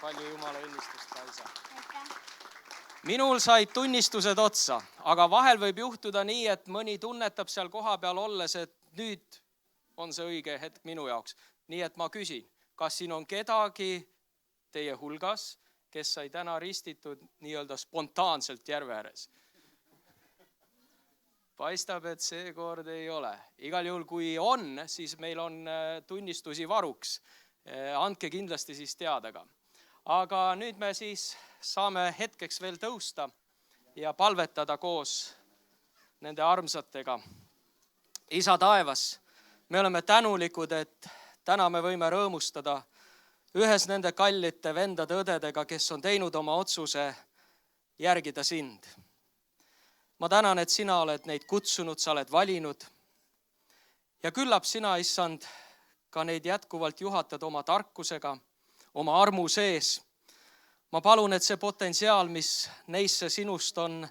Palju jumala õnnistust, Kaisa. Minul said tunnistused otsa, aga vahel võib juhtuda nii, et mõni tunnetab seal koha peal olles, et nüüd on see õige hetk minu jaoks. Nii et ma küsin, kas siin on kedagi teie hulgas, kes sai täna ristitud nii-öelda spontaanselt järve ääres? Paistab, et see kord ei ole. Igal juhul, kui on, siis meil on tunnistusi varuks. Andke kindlasti siis teada ka. Aga nüüd me siis saame hetkeks veel tõusta ja palvetada koos nende armsatega. Isa taevas, me oleme tänulikud, et täna me võime rõõmustada ühes nende kallite vendade-õdedega, kes on teinud oma otsuse järgida sind. Ma tänan, et sina oled neid kutsunud, sa oled valinud ja küllap sina, issand, ka neid jätkuvalt juhatad oma tarkusega, oma armu sees. Ma palun, et see potentsiaal, mis neisse sinust on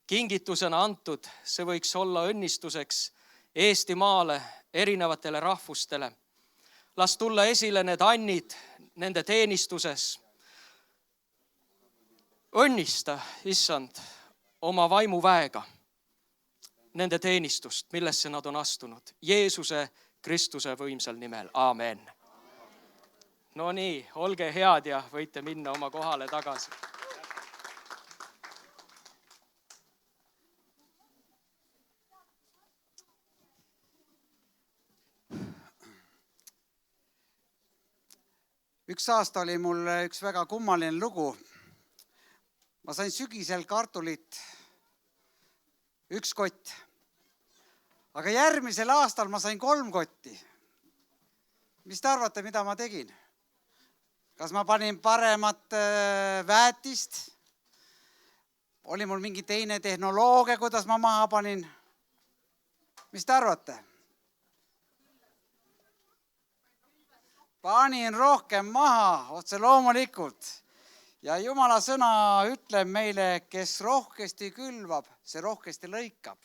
kingitusena antud, see võiks olla õnnistuseks Eestimaale, erinevatele rahvustele. Las tulla esile need annid nende teenistuses. Õnnista, issand, oma vaimuväega nende teenistust, millesse nad on astunud. Jeesuse Kristuse võimsal nimel. Aamen. No nii, olge head ja võite minna oma kohale tagasi. Üks aasta oli mul üks väga kummaline lugu. Ma sain sügisel kartulit 1 kott. Aga järgmisel aastal ma sain 3 kotti. Mis te arvate, mida ma tegin? Kas ma panin paremat väetist? oli mul mingi teine tehnoloogia, kuidas ma maha panin? Mis te arvate? Panin rohkem maha, otse loomulikult. Ja Jumala sõna ütleb meile, kes rohkesti külvab, see rohkesti lõikab.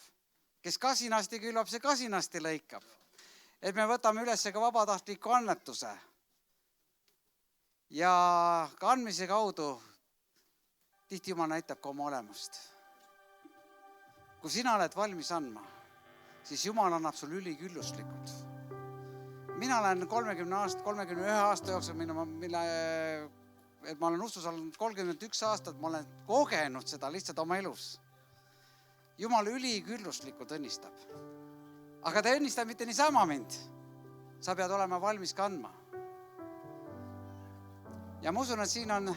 Kes kasinasti külvab, see kasinasti lõikab. Et me võtame üles ka vabatahtliku annetuse. Ja kandmise kaudu tihti Jumal näitab ka oma olemust. Kui sina oled valmis andma, siis Jumal annab sul ülikülluslikult. Mina olen 31 aasta jooksul, et ma olen usus olnud 31 aastat, ma olen kogenud seda lihtsalt oma elus. Jumal ülikülluslikult õnnistab. Aga ta õnnistab mitte niisama mind. Sa pead olema valmis kandma. Ja ma usun, et siin on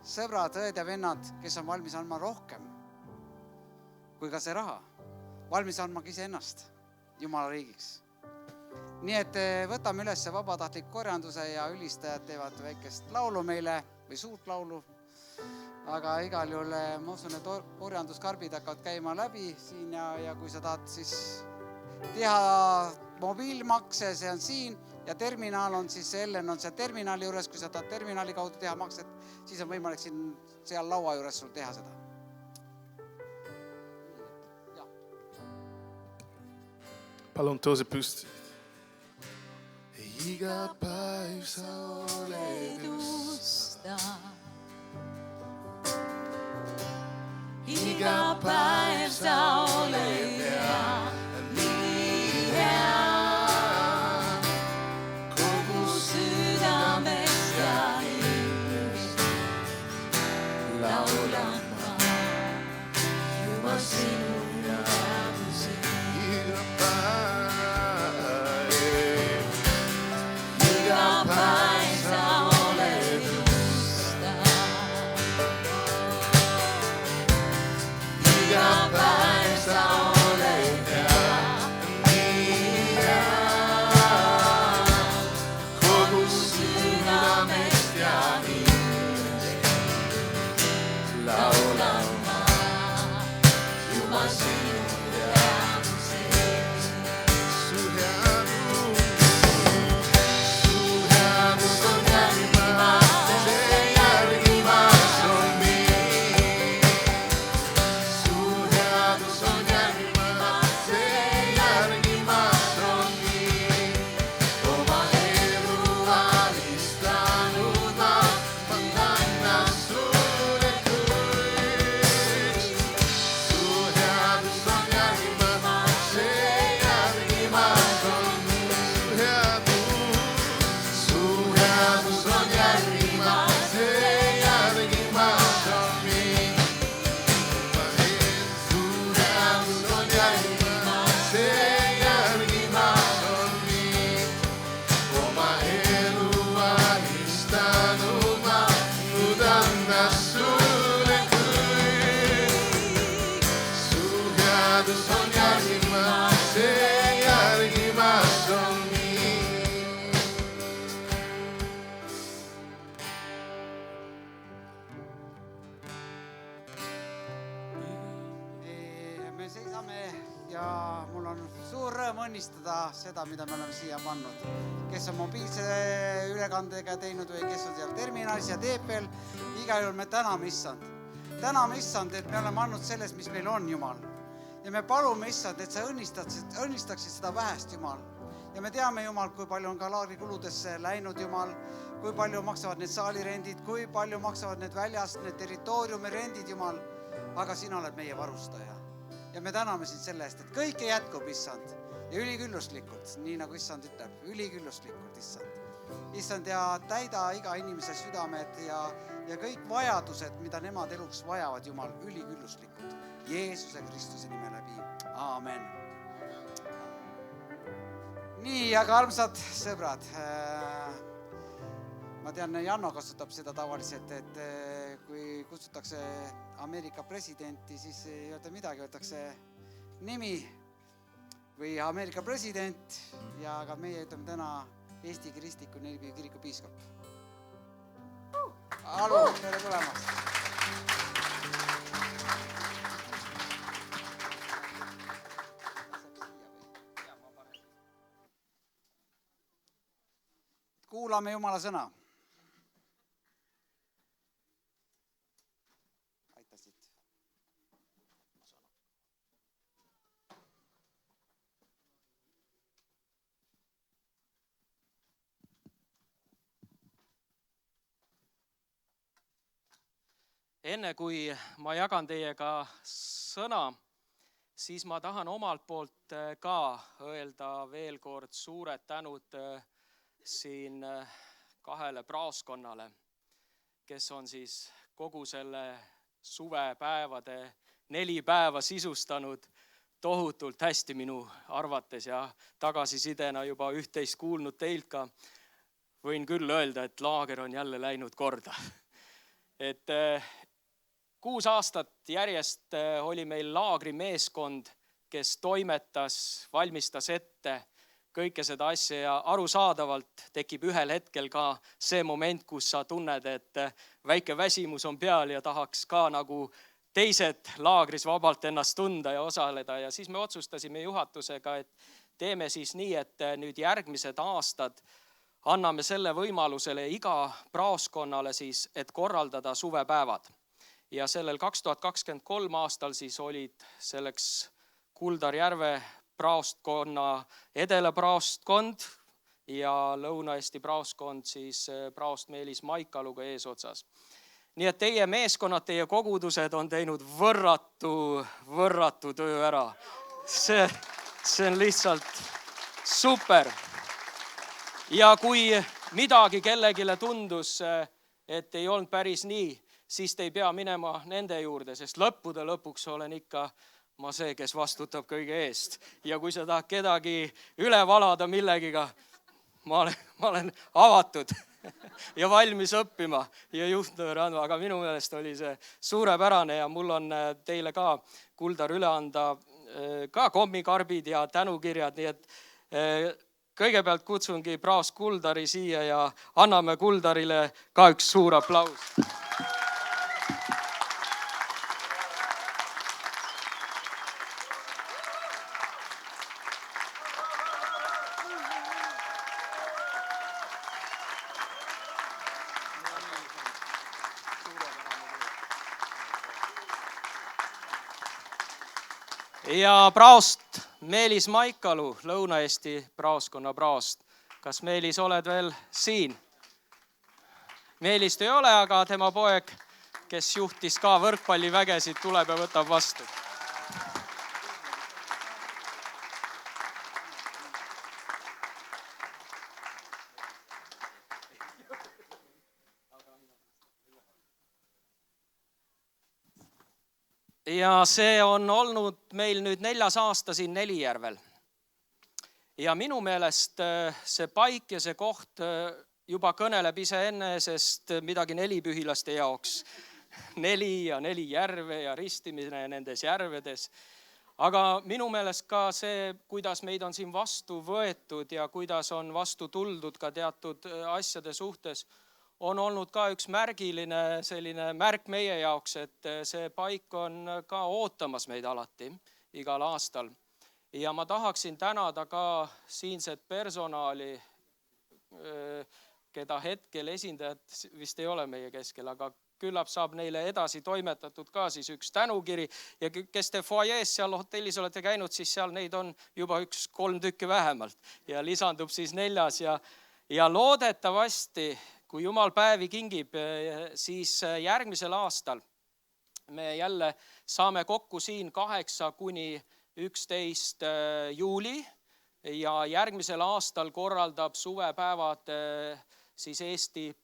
sõbrad, õed ja vennad, kes on valmis andma rohkem kui ka see raha. Valmis andma iseennast Jumala riigiks. Nii et võtame üles vabatahtlik korjanduse ja ülistajad teevad väikest laulu meile või suurt laulu. Aga igal juhul ma usun, et korjanduskarbid hakkavad käima läbi siin ja kui sa tahad siis teha mobiilmakse, see on siin ja terminal on siis Ellen on see terminali juures, kui sa tahad terminali kaudu teha makset, siis on võimalik siin seal laua juures sul teha seda. Palun tõuse püsti. Iga päev sa oled usta. Iga päev sa oled hea, nii hea. Kogu südamest ja hingest laulan ma juba sinu jääduse. Iga päev, iga päev sa oled usta. Iga päev sa oled hea, nii hea. Kogu südamest ja hingest laulan ma juba sinu jääduse. su headus on järgimas, see järgimas on mind. Su headus on järgimas, see järgimas on mind. Oma elu alistanud ma annan sulle kõik. Su headus on järgimas, see järgimas on mind. Su headus on järgimas, see järgimas on mind. Su headus on järgimas, see järgimas on mind. Oma elu alistanud ma nüüd annan sulle kõik. Su headus on järgimas, see järgimas on mind. Me seisame ja mul on suur rõõm õnnistada seda, mida me oleme siia pannud. Kes on mobiilse ülekandega teinud või kes on seal terminalis ja teeb veel, igal juhul me täname Issand. Täname Issand, et me oleme andnud selles, mis meil on, Jumal. Ja me palume Issand, et sa õnnistaksid seda vähest, Jumal. Ja me teame, Jumal, kui palju on ka laagrikuludesse läinud, Jumal, kui palju maksavad need saalirendid, kui palju maksavad need väljast, need territooriumi rendid, Jumal. Aga sina oled meie varustaja. Ja me täname sind selle eest, et kõike jätkub, Issand. Ja ülikülluslikult, nii nagu Issand ütleb, ülikülluslikult, Issand. Issand, ja täida iga inimese südamed ja kõik vajadused, mida nemad eluks vajavad, Jumal, ülikülluslikult. Jeesuse Kristuse nime läbi. Aamen. Nii, aga armsad sõbrad, ma tean, Janno kasutab seda tavaliselt, et kui kutsutakse Ameerika presidenti, siis ei öelda midagi, võetakse nimi või Ameerika president ja ka meie ütleme täna Eesti Kristliku Nelbi kiriku piiskop. Alu, tere tulemast! kuulame Jumala sõna. Enne kui ma jagan teiega sõna, siis ma tahan omalt poolt ka öelda veel kord suured tänud siin 2 praoskonnale, kes on siis kogu selle suvepäevade 4 päeva sisustanud tohutult hästi minu arvates ja tagasisidena juba üht-teist kuulnud teilt ka. Võin küll öelda, et laager on jälle läinud korda. Et 6 aastat järjest oli meil laagrimeeskond, kes toimetas, valmistas ette kõike seda asja ja arusaadavalt tekib ühel hetkel ka see moment, kus sa tunned, et väike väsimus on peal ja tahaks ka nagu teised laagris vabalt ennast tunda ja osaleda. Ja siis me otsustasime juhatusega, et teeme siis nii, et nüüd järgmised aastad anname selle võimalusele iga praoskonnale siis, et korraldada suvepäevad. Ja sellel 2023 aastal siis olid selleks Kuldarjärve praostkonna Edela praostkond ja Lõuna-Eesti praostkond siis praost Meelis Maikaluga eesotsas. Nii et teie meeskonnad, teie kogudused on teinud võrratu töö ära. See on lihtsalt super. Ja kui midagi kellegile tundus, et ei olnud päris nii, siis te ei pea minema nende juurde, sest lõppude lõpuks olen ikka ma see, kes vastutab kõige eest. Ja kui sa tahad kedagi üle valada millegiga, ma olen avatud ja valmis õppima ja juhtnööre andma, aga minu meelest oli see suurepärane ja mul on teile ka, Kuldar, üle anda ka kommikarbid ja tänukirjad, nii et kõigepealt kutsungi praost Kuldari siia ja anname Kuldarile ka üks suur aplaus. Ja praost Meelis Maikalu, Lõuna-Eesti praoskonna praost. Kas Meelis oled veel siin? Meelist ei ole, aga tema poeg, kes juhtis ka võrkpallivägesid, tuleb ja võtab vastu. Ja see on olnud meil nüüd 4. aasta siin Nelijärvel. Ja minu meelest see paik ja see koht juba kõneleb iseenesest midagi nelipühilaste jaoks. 4 ja 4 järve ja ristimine nendes järvedes. Aga minu meelest ka see, kuidas meid on siin vastu võetud ja kuidas on vastu tuldud ka teatud asjade suhtes, on olnud ka üks märgiline selline märk meie jaoks, et see paik on ka ootamas meid alati igal aastal. Ja ma tahaksin tänada ka siinset personaali, keda hetkel esindajad vist ei ole meie keskel, aga küllap saab neile edasi toimetatud ka siis üks tänukiri. Ja kes te foajees seal hotellis olete käinud, siis seal neid on juba 3 tükki vähemalt ja lisandub siis 4. Ja loodetavasti, kui Jumal päevi kingib, siis järgmisel aastal me jälle saame kokku siin 8 kuni 11 juuli ja järgmisel aastal korraldab suvepäevad siis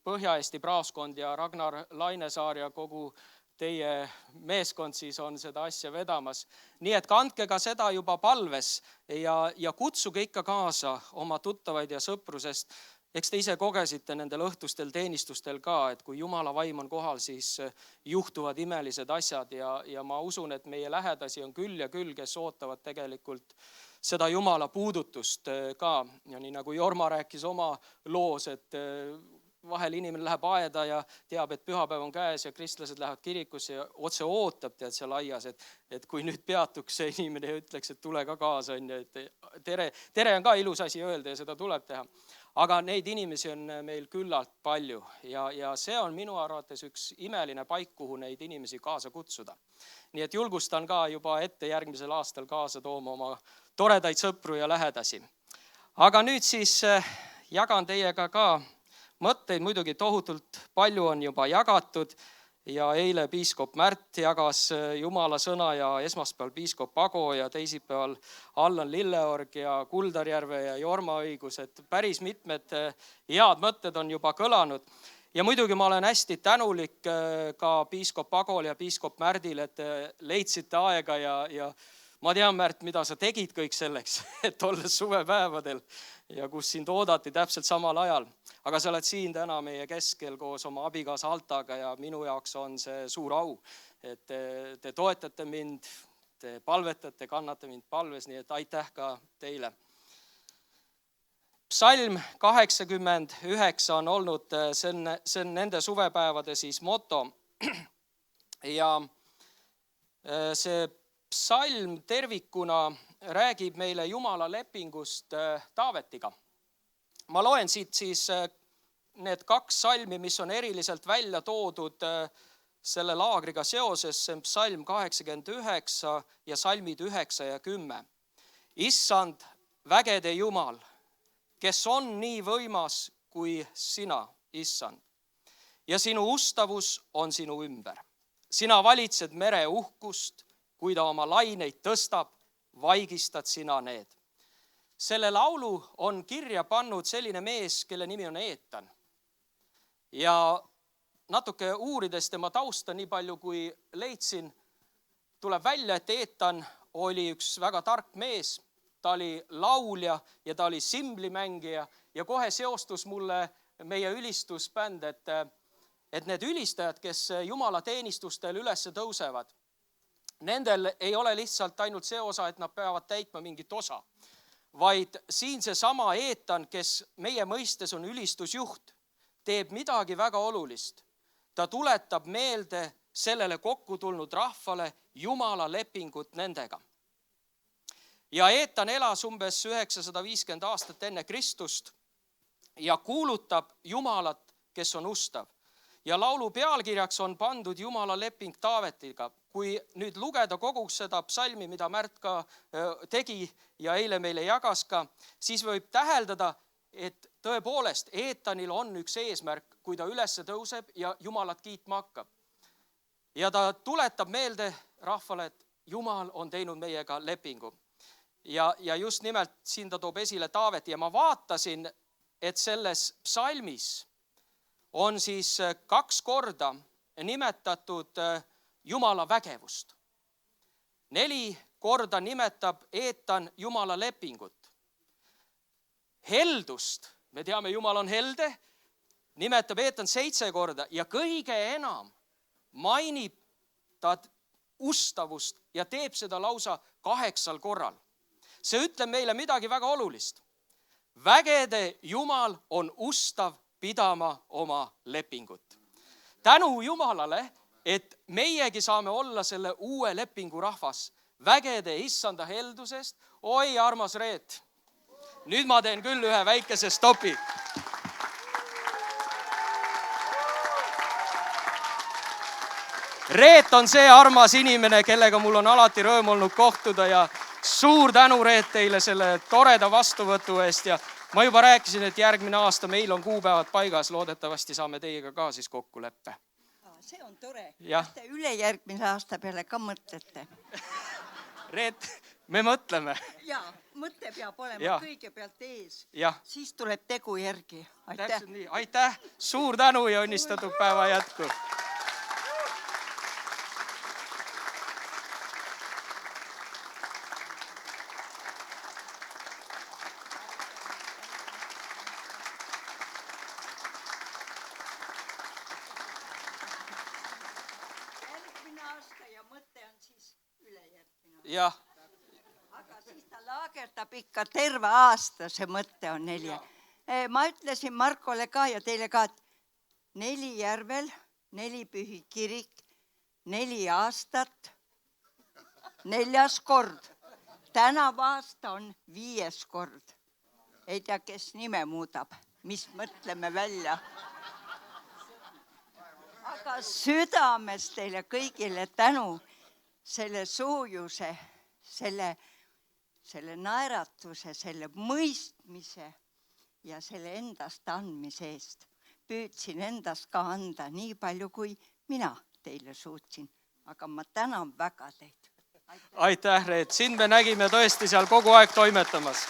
Põhja-Eesti praoskond ja Ragnar Lainesaar ja kogu teie meeskond siis on seda asja vedamas. Nii et kandke ka seda juba palves ja kutsuge ikka kaasa oma tuttavaid ja sõpru, sest eks te ise kogesite nendel õhtustel teenistustel ka, et kui Jumala vaim on kohal, siis juhtuvad imelised asjad ja ma usun, et meie lähedasi on küll ja küll, kes ootavad tegelikult seda Jumala puudutust ka. Ja nii nagu Jorma rääkis oma loos, et vahel inimene läheb aeda ja teab, et pühapäev on käes ja kristlased lähevad kirikusse ja otse ootab tead seal aias, et kui nüüd peatuks see inimene ja ütleks, et tule ka kaasa. Tere on ka ilus asi öelda ja seda tuleb teha. aga neid inimesi on meil küllalt palju ja see on minu arvates üks imeline paik, kuhu neid inimesi kaasa kutsuda. Nii et julgustan ka juba ette järgmisel aastal kaasa tooma oma toredaid sõpru ja lähedasi. Aga nüüd siis jagan teiega ka mõtteid, muidugi tohutult palju on juba jagatud ja eile piiskop Märt jagas Jumala sõna ja esmaspäeval piiskop Ago ja teisipäeval Allan Lilleorg ja Kuldarjärve ja Jorma õigus, et päris mitmed head mõtted on juba kõlanud. Ja muidugi ma olen hästi tänulik ka piiskop Agol ja piiskop Märdil, et leidsite aega ja ma tean, Märt, mida sa tegid kõik selleks, et olles suvepäevadel ja kus sind oodati täpselt samal ajal. Aga sa oled siin täna meie keskel koos oma abikaasa Altaga ja minu jaoks on see suur au, et te toetate mind, te palvetate, kannate mind palves, nii et aitäh ka teile. Psalm 89 on olnud, see on nende suvepäevade siis moto ja see psalm tervikuna räägib meile Jumala lepingust Taavetiga. Ma loen siit siis need 2 salmi, mis on eriliselt välja toodud selle laagriga seoses, see on psalm 89 ja salmid 9 ja 10. Issand, vägede Jumal, kes on nii võimas kui sina, Issand. Ja sinu ustavus on sinu ümber. Sina valitsed mere uhkust, kui ta oma laineid tõstab, vaigistad sina need. Selle laulu on kirja pannud selline mees, kelle nimi on Eetan. Ja natuke uurides tema tausta nii palju, kui leidsin, tuleb välja, et Eetan oli üks väga tark mees. Ta oli laulja ja ta oli simblimängija ja kohe seostus mulle meie ülistusbänd, et need ülistajad, kes Jumala teenistustel üles tõusevad, nendel ei ole lihtsalt ainult see osa, et nad peavad täitma mingit osa, vaid siin seesama Eetan, kes meie mõistes on ülistusjuht, teeb midagi väga olulist. Ta tuletab meelde sellele kokku tulnud rahvale Jumala lepingut nendega. Ja Eetan elas umbes 950 aastat enne Kristust ja kuulutab Jumalat, kes on ustav. Ja laulu pealkirjaks on pandud Jumala leping Taavetiga. Kui nüüd lugeda kogu seda psalmi, mida Märt ka tegi ja eile meile jagas ka, siis võib täheldada, et tõepoolest Eetanil on üks eesmärk, kui ta üles tõuseb ja Jumalat kiitma hakkab. Ja ta tuletab meelde rahvale, et Jumal on teinud meiega lepingu. Ja just nimelt siin ta toob esile Taaveti ja ma vaatasin, et selles psalmis on siis 2 korda nimetatud Jumala vägevust. 4 korda nimetab Eetan Jumala lepingut. Heldust, me teame, Jumal on helde, nimetab Eetan 7 korda ja kõige enam mainib ta ustavust ja teeb seda lausa 8 korral. See ütleb meile midagi väga olulist. Vägede Jumal on ustav pidama oma lepingut. Tänu Jumalale, et meiegi saame olla selle uue lepingu rahvas, vägede issanda heldusest. Oi, armas Reet, nüüd ma teen küll ühe väikese stopi. Reet on see armas inimene, kellega mul on alati rõõm olnud kohtuda ja suur tänu, Reet, teile selle toreda vastuvõtu eest ja ma juba rääkisin, et järgmine aasta meil on kuupäevad paigas, loodetavasti saame teiega ka siis kokkuleppe. See on tore. Kas te ülejärgmise aasta peale ka mõtlete? Reet, me mõtleme. Jaa, mõte peab olema kõigepealt ees. Siis tuleb tegu järgi. Aitäh. Aitäh, suur tänu ja õnnistatud päeva jätku. Jah. Aga siis ta laagertab ikka terve aasta, see mõte on 4. Ma ütlesin Markole ka ja teile ka, et 4 järvel, 4 pühi kirik, 4 aastat, 4. kord. Tänav aasta on 5. kord. ei tea, kes nime muudab, mis mõtleme välja. Aga südames teile kõigile tänu selle soojuse, selle naeratuse, selle mõistmise ja selle endast andmise eest. Püüdsin endast ka anda nii palju, kui mina teile suutsin. Aga ma tänan väga teid. Aitäh, Reet. Sind me nägime tõesti seal kogu aeg toimetamas.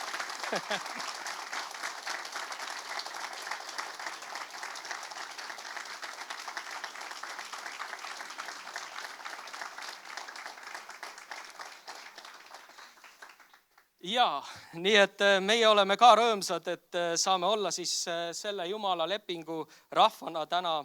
Ja, nii et meie oleme ka rõõmsad, et saame olla siis selle Jumala lepingu rahvana täna,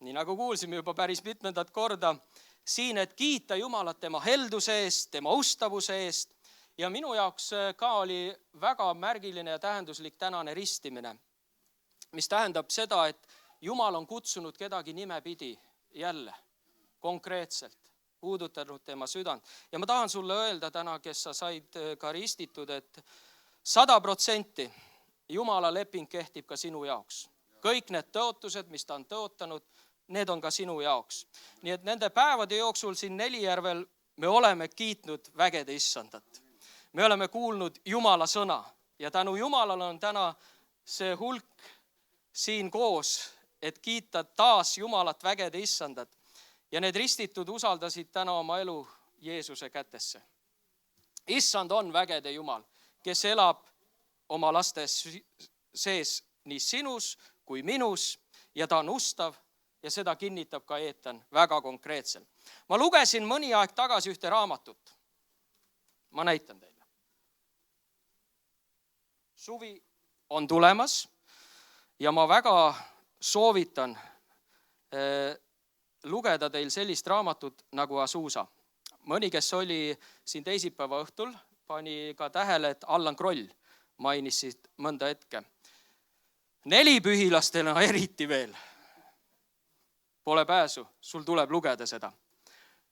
nii nagu kuulsime juba päris mitmendat korda, siin, et kiita Jumalat tema helduse eest, tema ustavuse eest. Ja minu jaoks ka oli väga märgiline ja tähenduslik tänane ristimine, mis tähendab seda, et Jumal on kutsunud kedagi nimepidi jälle konkreetselt. Puudutanud tema südant. Ja ma tahan sulle öelda täna, kes sa said ka ristitud, et 100% Jumala leping kehtib ka sinu jaoks. Kõik need tõotused, mis ta on tõotanud, need on ka sinu jaoks. Nii et nende päevade jooksul siin Nelijärvel me oleme kiitnud vägede issandat. Me oleme kuulnud Jumala sõna ja tänu Jumalale on täna see hulk siin koos, et kiita taas Jumalat vägede issandat. Ja need ristitud usaldasid täna oma elu Jeesuse kätesse. Issand on vägede Jumal, kes elab oma laste sees nii sinus kui minus ja ta on ustav ja seda kinnitab ka Eetan väga konkreetselt. Ma lugesin mõni aeg tagasi ühte raamatut. Ma näitan teile. Suvi on tulemas ja ma väga soovitan lugeda teil sellist raamatut nagu Azusa. Mõni, kes oli siin teisipäeva õhtul, pani ka tähele, et Allan Kroll mainis siit mõnda hetke. Nelipühilastena eriti veel. Pole pääsu, sul tuleb lugeda seda.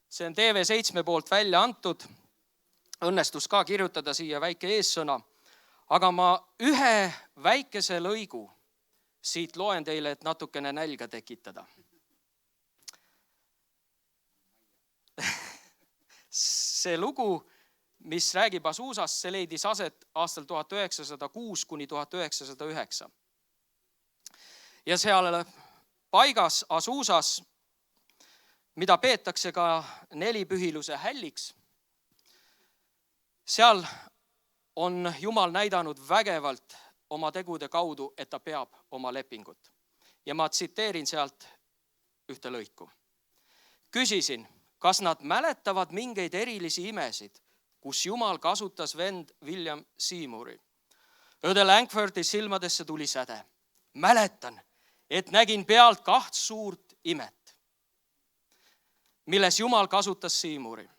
See on TV7 poolt välja antud. Õnnestus ka kirjutada siia väike eessõna. Aga ma ühe väikese lõigu siit loen teile, et natukene nälga tekitada. See lugu, mis räägib Azusast, see leidis aset aastal 1906 kuni 1909. Ja seal paigas Azusas, mida peetakse ka nelipühiluse hälliks, seal on Jumal näidanud vägevalt oma tegude kaudu, et ta peab oma lepingut. Ja ma tsiteerin sealt ühte lõiku. Küsisin, kas nad mäletavad mingeid erilisi imesid, kus Jumal kasutas vend William Seymouri. Õde Langfordi silmadesse tuli säde. Mäletan, et nägin pealt 2 suurt imet, milles Jumal kasutas Seymouri.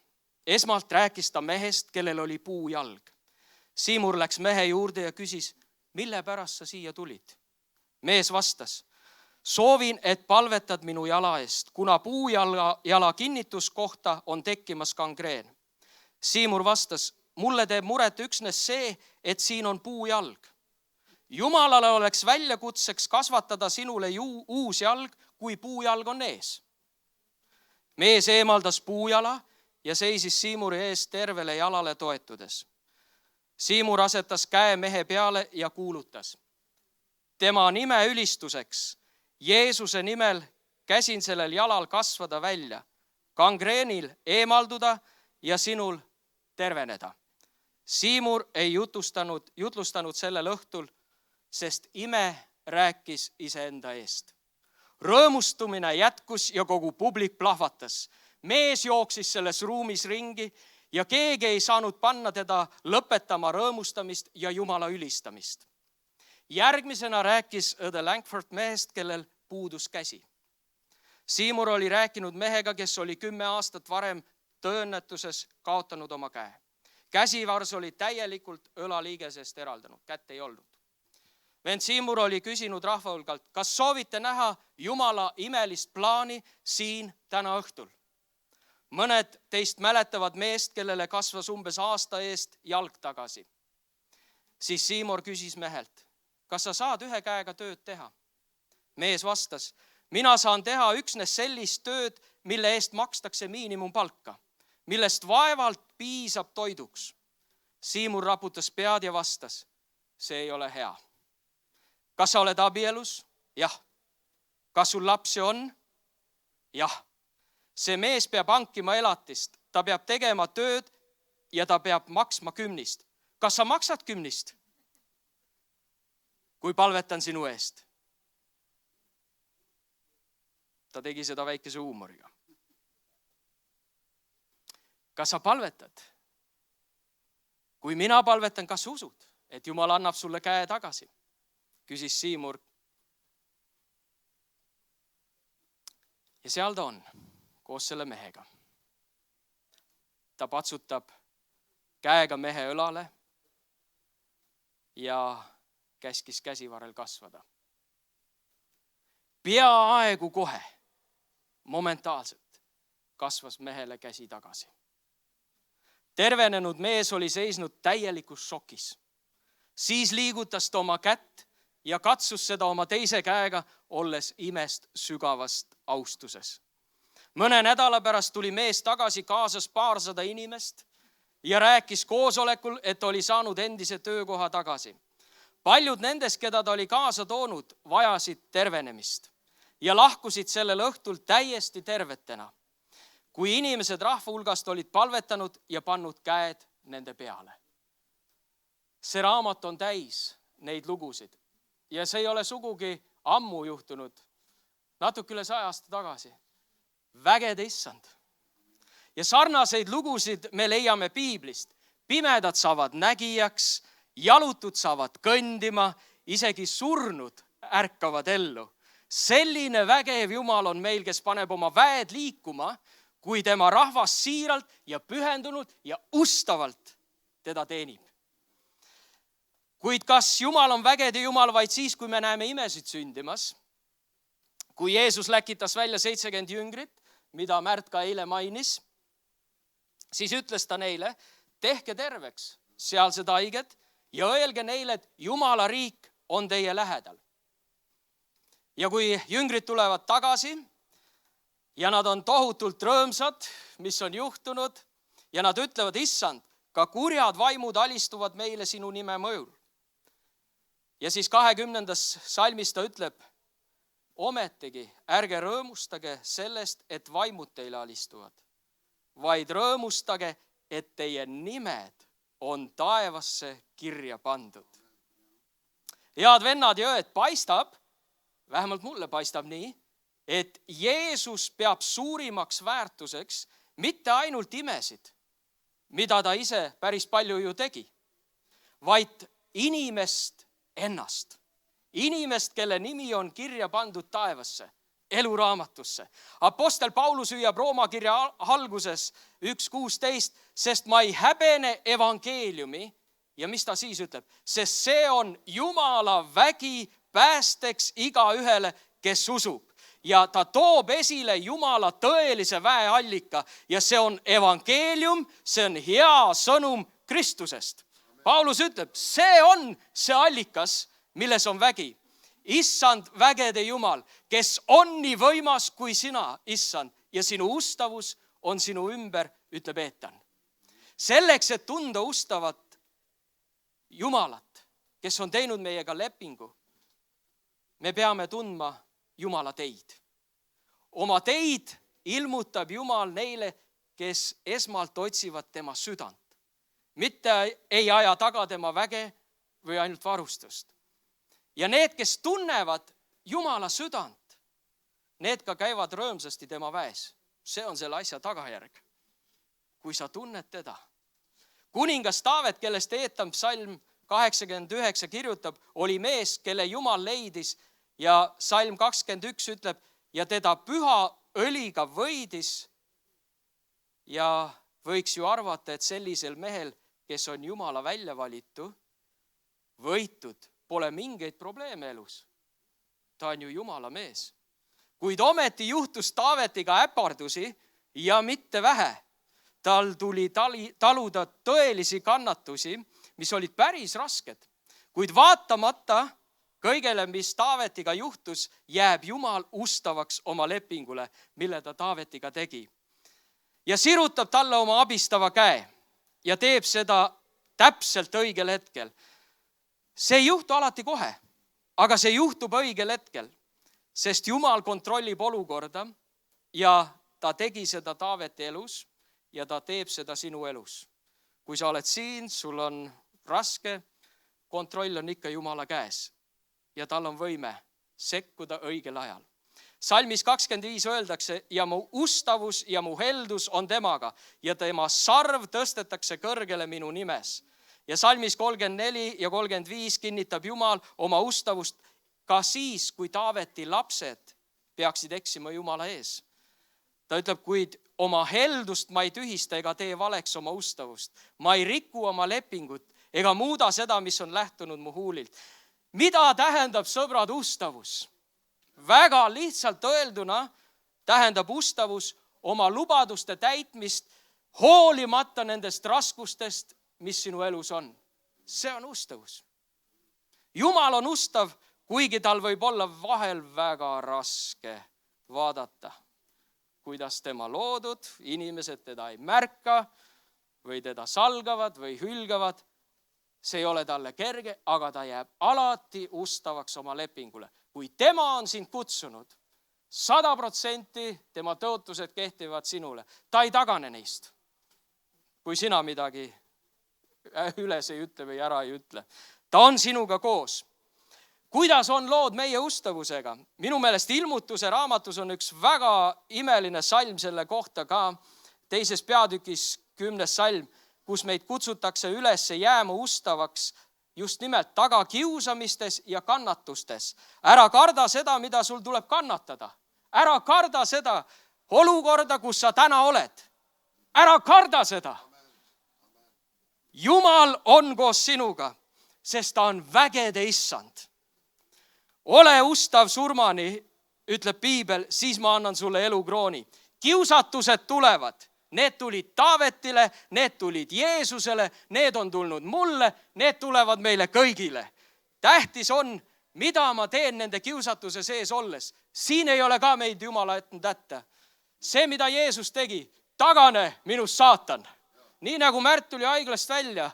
Esmalt rääkis ta mehest, kellel oli puujalg. Seymour läks mehe juurde ja küsis, mille pärast sa siia tulid? Mees vastas, soovin, et palvetad minu jala eest, kuna puujala kinnituskohta on tekkimas gangreen. Seymour vastas, mulle teeb muret üksnes see, et siin on puujalg. Jumalale oleks väljakutseks kasvatada sinule uus jalg, kui puujalg on ees. Mees eemaldas puujala ja seisis Seymouri ees tervele jalale toetudes. Seymour asetas käe mehe peale ja kuulutas. Tema nime ülistuseks, Jeesuse nimel käsin sellel jalal kasvada välja, gangreenil eemalduda ja sinul terveneda. Seymour ei jutlustanud sellel õhtul, sest ime rääkis iseenda eest. Rõõmustumine jätkus ja kogu publik plahvatas. Mees jooksis selles ruumis ringi ja keegi ei saanud panna teda lõpetama rõõmustamist ja Jumala ülistamist. Järgmisena rääkis õde Langford mehest, kellel puudus käsi. Seymour oli rääkinud mehega, kes oli 10 aastat varem tööõnnetuses kaotanud oma käe. Käsivars oli täielikult õlaliigesest eraldanud, kätt ei olnud. Vend Seymour oli küsinud rahva hulgalt, kas soovite näha Jumala imelist plaani siin täna õhtul? Mõned teist mäletavad meest, kellele kasvas umbes aasta eest jalg tagasi. Siis Siimor küsis mehelt, kas sa saad ühe käega tööd teha? Mees vastas, mina saan teha üksnes sellist tööd, mille eest makstakse miinimumpalka, millest vaevalt piisab toiduks. Siimur raputas pead ja vastas, see ei ole hea. Kas sa oled abielus? Jah. Kas sul lapsi on? Jah. See mees peab hankima elatist, ta peab tegema tööd ja ta peab maksma 10. Kas sa maksad 10? Kui palvetan sinu eest? Ta tegi seda väikese huumoriga. Kas sa palvetad? Kui mina palvetan, kas sa usud, et Jumal annab sulle käe tagasi? Küsis Siimur. Ja seal ta on, koos selle mehega. Ta patsutab käega mehe õlale ja käskis käsivarel kasvada. Peaaegu kohe, momentaalselt, kasvas mehele käsi tagasi. Tervenenud mees oli seisnud täielikus šokis. Siis liigutas ta oma kätt ja katsus seda oma teise käega, olles imest sügavast austuses. Mõne nädala pärast tuli mees tagasi kaasas 200 inimest ja rääkis koosolekul, et oli saanud endise töökoha tagasi. Paljud nendest, keda ta oli kaasa toonud, vajasid tervenemist ja lahkusid sellel õhtul täiesti tervetena, kui inimesed rahva hulgast olid palvetanud ja pannud käed nende peale. See raamat on täis neid lugusid ja see ei ole sugugi ammu juhtunud, natuke üle 100 aasta tagasi. Vägede issand. Ja sarnaseid lugusid me leiame piiblist. Pimedad saavad nägijaks, jalutud saavad kõndima, isegi surnud ärkavad ellu. Selline vägev Jumal on meil, kes paneb oma väed liikuma, kui tema rahvas siiralt ja pühendunult ja ustavalt teda teenib. Kuid kas Jumal on vägede Jumal vaid siis, kui me näeme imesid sündimas? Kui Jeesus läkitas välja 70 jüngrit, mida Märt ka eile mainis, siis ütles ta neile, tehke terveks sealsed haiged ja öelge neile, et Jumala riik on teie lähedal. Ja kui jüngrid tulevad tagasi ja nad on tohutult rõõmsad, mis on juhtunud, ja nad ütlevad, issand, ka kurjad vaimud alistuvad meile sinu nime mõjul. Ja siis 20. salmis ta ütleb, ometigi ärge rõõmustage sellest, et vaimud teile alistuvad, vaid rõõmustage, et teie nimed on taevasse kirja pandud. Head vennad ja õed, paistab, vähemalt mulle paistab nii, et Jeesus peab suurimaks väärtuseks mitte ainult imesid, mida ta ise päris palju ju tegi, vaid inimest ennast. Inimest, kelle nimi on kirja pandud taevasse, eluraamatusse. Apostel Paulus hüüab Rooma kirja alguses 1.16, sest ma ei häbene evangeeliumi. Ja mis ta siis ütleb? Sest see on Jumala vägi päästeks igaühele, kes usub. Ja ta toob esile Jumala tõelise väeallika ja see on evangeelium, see on hea sõnum Kristusest. Paulus ütleb, see on see allikas, milles on vägi. Issand vägede Jumal, kes on nii võimas kui sina, issand, ja sinu ustavus on sinu ümber, ütleb Eetan. Selleks, et tunda ustavat Jumalat, kes on teinud meiega lepingu, me peame tundma Jumala teid. Oma teid ilmutab Jumal neile, kes esmalt otsivad tema südant. Mitte ei aja taga tema väge või ainult varustust. Ja need, kes tunnevad Jumala südant, need ka käivad rõõmsasti tema väes. See on selle asja tagajärg. Kui sa tunned teda. Kuningas Taavet, kellest Eetam psalm 89 kirjutab, oli mees, kelle Jumal leidis ja psalm 21 ütleb, ja teda püha õliga võidis ja võiks ju arvata, et sellisel mehel, kes on Jumala välja valitu, võitud, pole mingeid probleeme elus. Ta on ju Jumala mees. Kuid ometi juhtus Taavetiga äpardusi ja mitte vähe. Tal tuli taluda tõelisi kannatusi, mis olid päris rasked. Kuid vaatamata kõigele, mis Taavetiga juhtus, jääb Jumal ustavaks oma lepingule, mille ta Taavetiga tegi. Ja sirutab talle oma abistava käe ja teeb seda täpselt õigel hetkel. See ei juhtu alati kohe, aga see juhtub õigel hetkel, sest Jumal kontrollib olukorda ja ta tegi seda Taaveti elus ja ta teeb seda sinu elus. Kui sa oled siin, sul on raske, kontroll on ikka Jumala käes ja tal on võime sekkuda õigel ajal. Salmis 25 öeldakse, ja mu ustavus ja mu heldus on temaga ja tema sarv tõstetakse kõrgele minu nimes. Ja salmis 34 ja 35 kinnitab Jumal oma ustavust ka siis, kui Taaveti lapsed peaksid eksima Jumala ees. Ta ütleb, kuid oma heldust ma ei tühista ega tee valeks oma ustavust. Ma ei riku oma lepingut ega muuda seda, mis on lähtunud mu huulilt. Mida tähendab, sõbrad, ustavus? Väga lihtsalt öelduna tähendab ustavus oma lubaduste täitmist hoolimata nendest raskustest, mis sinu elus on. See on ustavus. Jumal on ustav, kuigi tal võib olla vahel väga raske vaadata, kuidas tema loodud inimesed teda ei märka või teda salgavad või hülgavad. See ei ole talle kerge, aga ta jääb alati ustavaks oma lepingule. Kui tema on sind kutsunud, 100% tema tõotused kehtivad sinule. Ta ei tagane neist, kui sina midagi üles ei ütle või ära ei ütle. Ta on sinuga koos. Kuidas on lood meie ustavusega? Minu meelest Ilmutuse raamatus on üks väga imeline salm selle kohta ka, 2. peatükis 10. salm, kus meid kutsutakse üles jääma ustavaks just nimelt tagakiusamistes ja kannatustes. Ära karda seda, mida sul tuleb kannatada. Ära karda seda olukorda, kus sa täna oled. Ära karda seda. Jumal on koos sinuga, sest ta on vägede issand. Ole ustav surmani, ütleb Piibel, siis ma annan sulle elukrooni. Kiusatused tulevad. Need tulid Taavetile, need tulid Jeesusele, need on tulnud mulle, need tulevad meile kõigile. Tähtis on, mida ma teen nende kiusatuse sees olles. Siin ei ole ka meid Jumala jätnud hätta. See, mida Jeesus tegi, tagane minust saatan. Nii nagu Märt tuli haiglast välja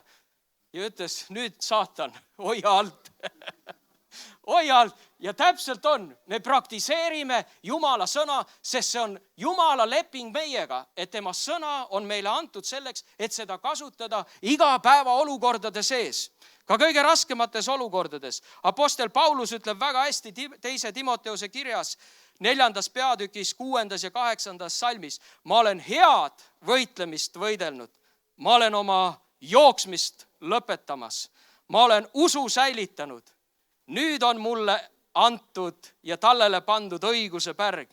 ja ütles, nüüd saatan, hoia alt. Hoia alt. Ja täpselt on, me praktiseerime Jumala sõna, sest see on Jumala leping meiega, et tema sõna on meile antud selleks, et seda kasutada iga päeva olukordade sees. Ka kõige raskemates olukordades. Apostel Paulus ütleb väga hästi 2. Timoteuse kirjas 4. peatükis 6. ja 8. salmis. Ma olen head võitlemist võidelnud. Ma olen oma jooksmist lõpetamas. Ma olen usu säilitanud. Nüüd on mulle antud ja tallele pandud õiguse pärg,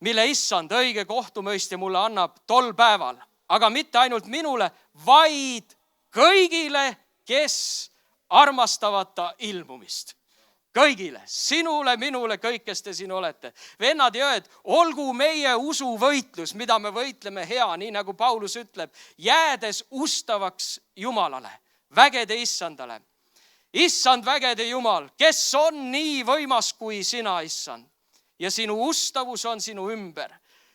mille issand õige kohtumõistja mulle annab tol päeval. Aga mitte ainult minule, vaid kõigile, kes armastavad ta ilmumist. Kõigile, sinule, minule, kõik, kes te siin olete. Vennad ja õed, olgu meie usuvõitlus, mida me võitleme hea, nii nagu Paulus ütleb, jäädes ustavaks Jumalale, vägede issandale. Issand vägede Jumal, kes on nii võimas kui sina, issand. Ja sinu ustavus on sinu ümber.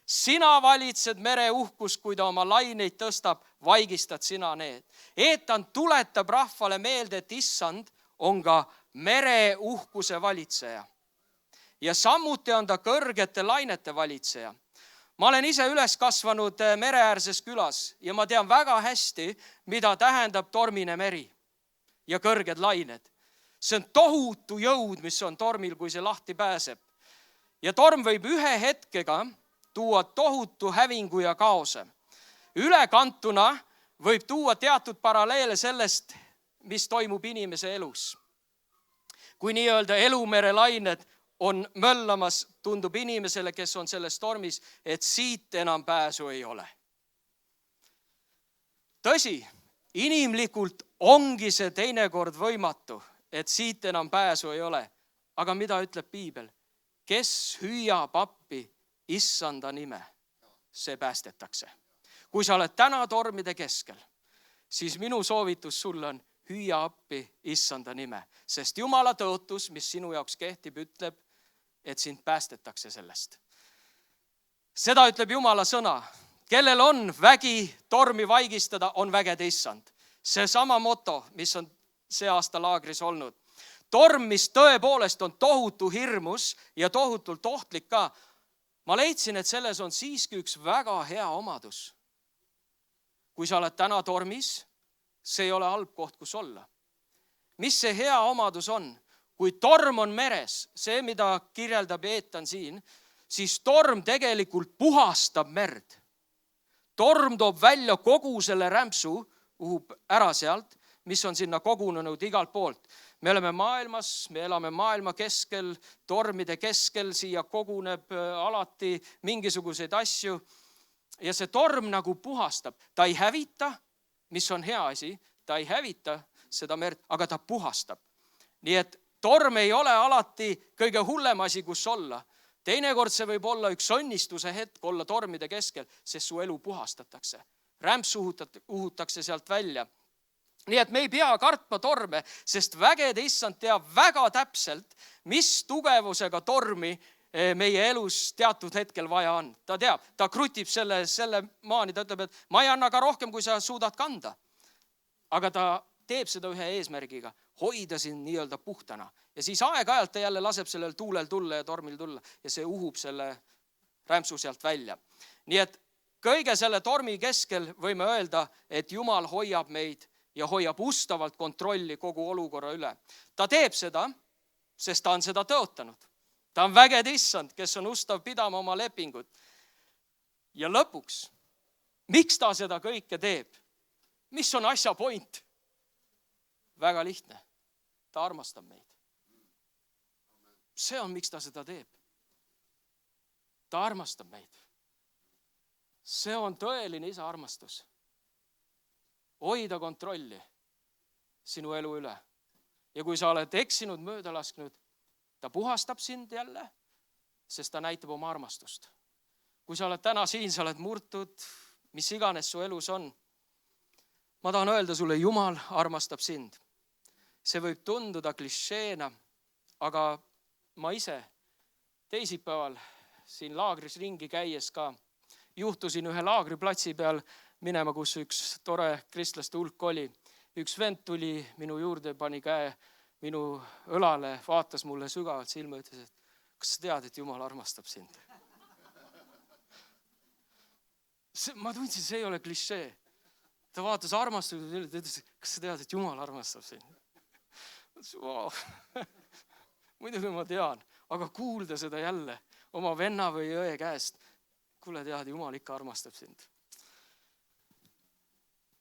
Sina valitsed mere uhkus, kui ta oma laineid tõstab, vaigistad sina need. Eetan tuletab rahvale meelde, et issand on ka mere uhkuse valitseja. Ja samuti on ta kõrgete lainete valitseja. Ma olen ise üles kasvanud mereäärses külas ja ma tean väga hästi, mida tähendab tormine meri ja kõrged lained. See on tohutu jõud, mis on tormil, kui see lahti pääseb. Ja torm võib ühe hetkega tuua tohutu hävingu ja kaose. Ülekantuna võib tuua teatud paralleele sellest, mis toimub inimese elus. Kui nii-öelda elumere lained on möllamas, tundub inimesele, kes on selles tormis, et siit enam pääsu ei ole. Tõsi, inimlikult ongi see teinekord võimatu, et siit enam pääsu ei ole. Aga mida ütleb Piibel? Kes hüüab appi issanda nime, see päästetakse. Kui sa oled täna tormide keskel, siis minu soovitus sulle on hüüa appi issanda nime, sest Jumala tõotus, mis sinu jaoks kehtib, ütleb, et sind päästetakse sellest. Seda ütleb Jumala sõna. Kellel on vägi tormi vaigistada, on vägede issand. See sama moto, mis on see aasta laagris olnud. Torm, mis tõepoolest on tohutu hirmus ja tohutult ohtlik ka. Ma leidsin, et selles on siiski üks väga hea omadus. Kui sa oled täna tormis, see ei ole halb koht, kus olla. Mis see hea omadus on? Kui torm on meres, see, mida kirjeldab Eetan siin, siis torm tegelikult puhastab merd. Torm toob välja kogu selle rämpsu, uhub ära sealt, mis on sinna kogunenud igalt poolt. Me oleme maailmas, me elame maailma keskel, tormide keskel, siia koguneb alati mingisuguseid asju. Ja see torm nagu puhastab. Ta ei hävita, mis on hea asi, ta ei hävita seda merd, aga ta puhastab. Nii et torm ei ole alati kõige hullem asi, kus olla. Teinekord see võib olla üks õnnistuse hetk olla tormide keskel, sest su elu puhastatakse. Rämps uhutakse sealt välja. Nii et me ei pea kartma torme, sest vägede issand teab väga täpselt, mis tugevusega tormi meie elus teatud hetkel vaja on. Ta teab, ta krutib selle maani, ta ütleb, et ma ei anna ka rohkem, kui sa suudad kanda. Aga ta teeb seda ühe eesmärgiga, hoida sind nii-öelda puhtana. Ja siis aeg-ajalt ta jälle laseb sellel tuulel tulla ja tormil tulla ja see uhub selle rämpsu sealt välja. Nii et kõige selle tormi keskel võime öelda, et Jumal hoiab meid ja hoiab ustavalt kontrolli kogu olukorra üle. Ta teeb seda, sest ta on seda tõotanud. Ta on vägede issand, kes on ustav pidama oma lepingut. Ja lõpuks, miks ta seda kõike teeb? Mis on asja point? Väga lihtne. Ta armastab meid. See on, miks ta seda teeb. Ta armastab meid. See on tõeline isa armastus. Hoida kontrolli sinu elu üle. Ja kui sa oled eksinud, mööda lasknud, ta puhastab sind jälle, sest ta näitab oma armastust. Kui sa oled täna siin, sa oled murtud, mis iganes su elus on. Ma tahan öelda sulle, Jumal armastab sind. See võib tunduda klišeena, aga ma ise teisipäeval siin laagris ringi käies ka juhtusin ühe laagriplatsi peal minema, kus üks tore kristlaste hulk oli. Üks vend tuli minu juurde, pani käe minu õlale, vaatas mulle sügavalt silma ja ütles, et kas sa tead, et Jumal armastab sind? Ma tundsin, see ei ole klišee. Ta vaatas armastusega ja ütles, kas sa tead, et Jumal armastab sind? Wow. Muidugi ma tean, aga kuulda seda jälle oma venna või õe käest. Kuule tead, Jumal ikka armastab sind.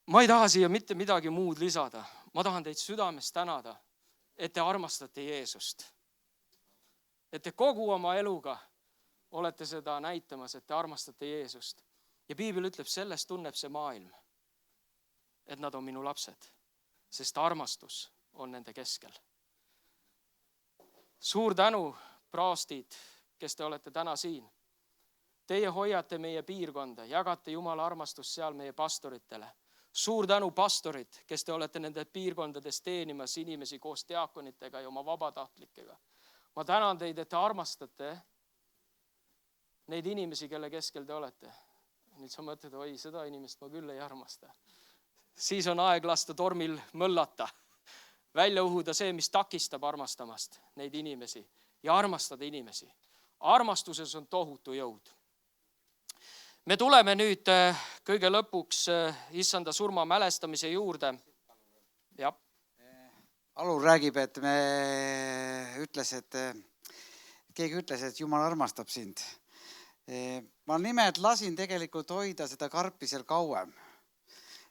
Ma ei taha siia mitte midagi muud lisada. Ma tahan teid südamest tänada, et te armastate Jeesust. Et te kogu oma eluga olete seda näitamas, et te armastate Jeesust. Ja Piibel ütleb, sellest tunneb see maailm, et nad on minu lapsed, sest armastus on nende keskel. Suur tänu, praostid, kes te olete täna siin. Teie hoiate meie piirkonda, jagate Jumala armastust seal meie pastoritele. Suur tänu, pastorid, kes te olete nende piirkondades teenimas inimesi koos diakonitega ja oma vabatahtlikega. Ma tänan teid, et te armastate neid inimesi, kelle keskel te olete. Nüüd sa mõtled, oi, seda inimest ma küll ei armasta. Siis on aeg lasta tormil mõllata. Välja uhuda see, mis takistab armastamast neid inimesi ja armastada inimesi. Armastuses on tohutu jõud. Me tuleme nüüd kõige lõpuks issanda surma mälestamise juurde. Ja. Alur räägib, et keegi ütles, et Jumal armastab sind. Ma nimelt lasin tegelikult hoida seda karpi seal kauem.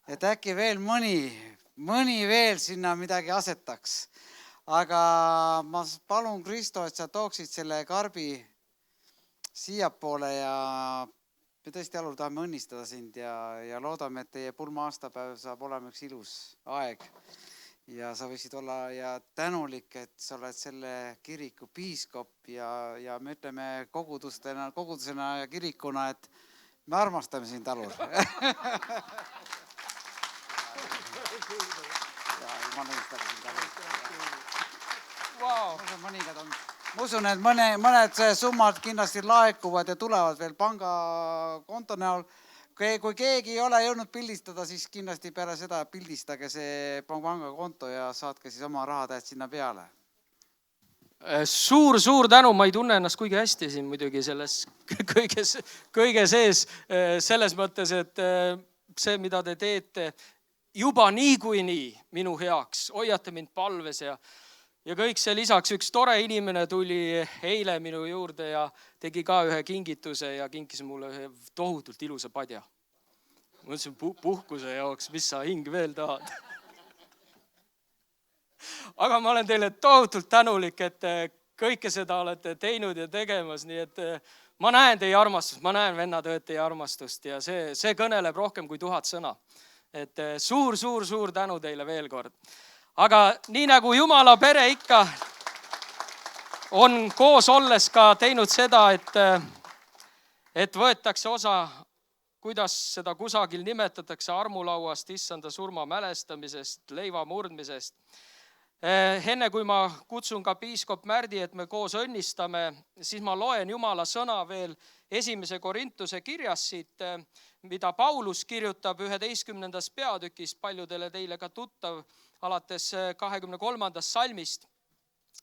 Et äkki veel mõni veel sinna midagi asetaks. Aga ma palun, Kristo, et sa tooksid selle karbi siiapoole ja me tõesti, Alur, tahame õnnistada sind ja loodame, et teie pulma aastapäev saab olema üks ilus aeg. Ja sa võiksid olla ja tänulik, et sa oled selle kiriku piiskop ja me ütleme kogudusena ja kirikuna, et me armastame sind, Alur. Ma usun, et mõned summad kindlasti laekuvad ja tulevad veel pangakonto näol. Kui keegi ei ole jõudnud pildistada, siis kindlasti peale seda pildistage see pangakonto ja saatke siis oma rahatäht sinna peale. Suur tänu, ma ei tunne ennast kuigi hästi siin muidugi selles kõige sees, selles mõttes, et see, mida te teete juba niikuinii minu heaks, hoiate mind palves ja kõik see lisaks. Üks tore inimene tuli eile minu juurde ja tegi ka ühe kingituse ja kinkis mulle ühe tohutult ilusa padja. Ma ütlesin puhkuse jaoks, mis sa hing veel tahad. Aga ma olen teile tohutult tänulik, et kõike seda olete teinud ja tegemas, nii et ma näen teie armastust, ma näen vennad teie armastust ja see kõneleb rohkem kui 1000 sõna. Et suur tänu teile veel kord. Aga nii nagu Jumala pere ikka on koos olles ka teinud seda, et võetakse osa, kuidas seda kusagil nimetatakse, armulauast, issanda surma mälestamisest, leiva murdmisest. Enne kui ma kutsun ka piiskop Märdi, et me koos õnnistame, siis ma loen Jumala sõna veel 1. Korintuse kirjas siit, mida Paulus kirjutab 11. peatükis, paljudele teile ka tuttav, alates 23. salmist.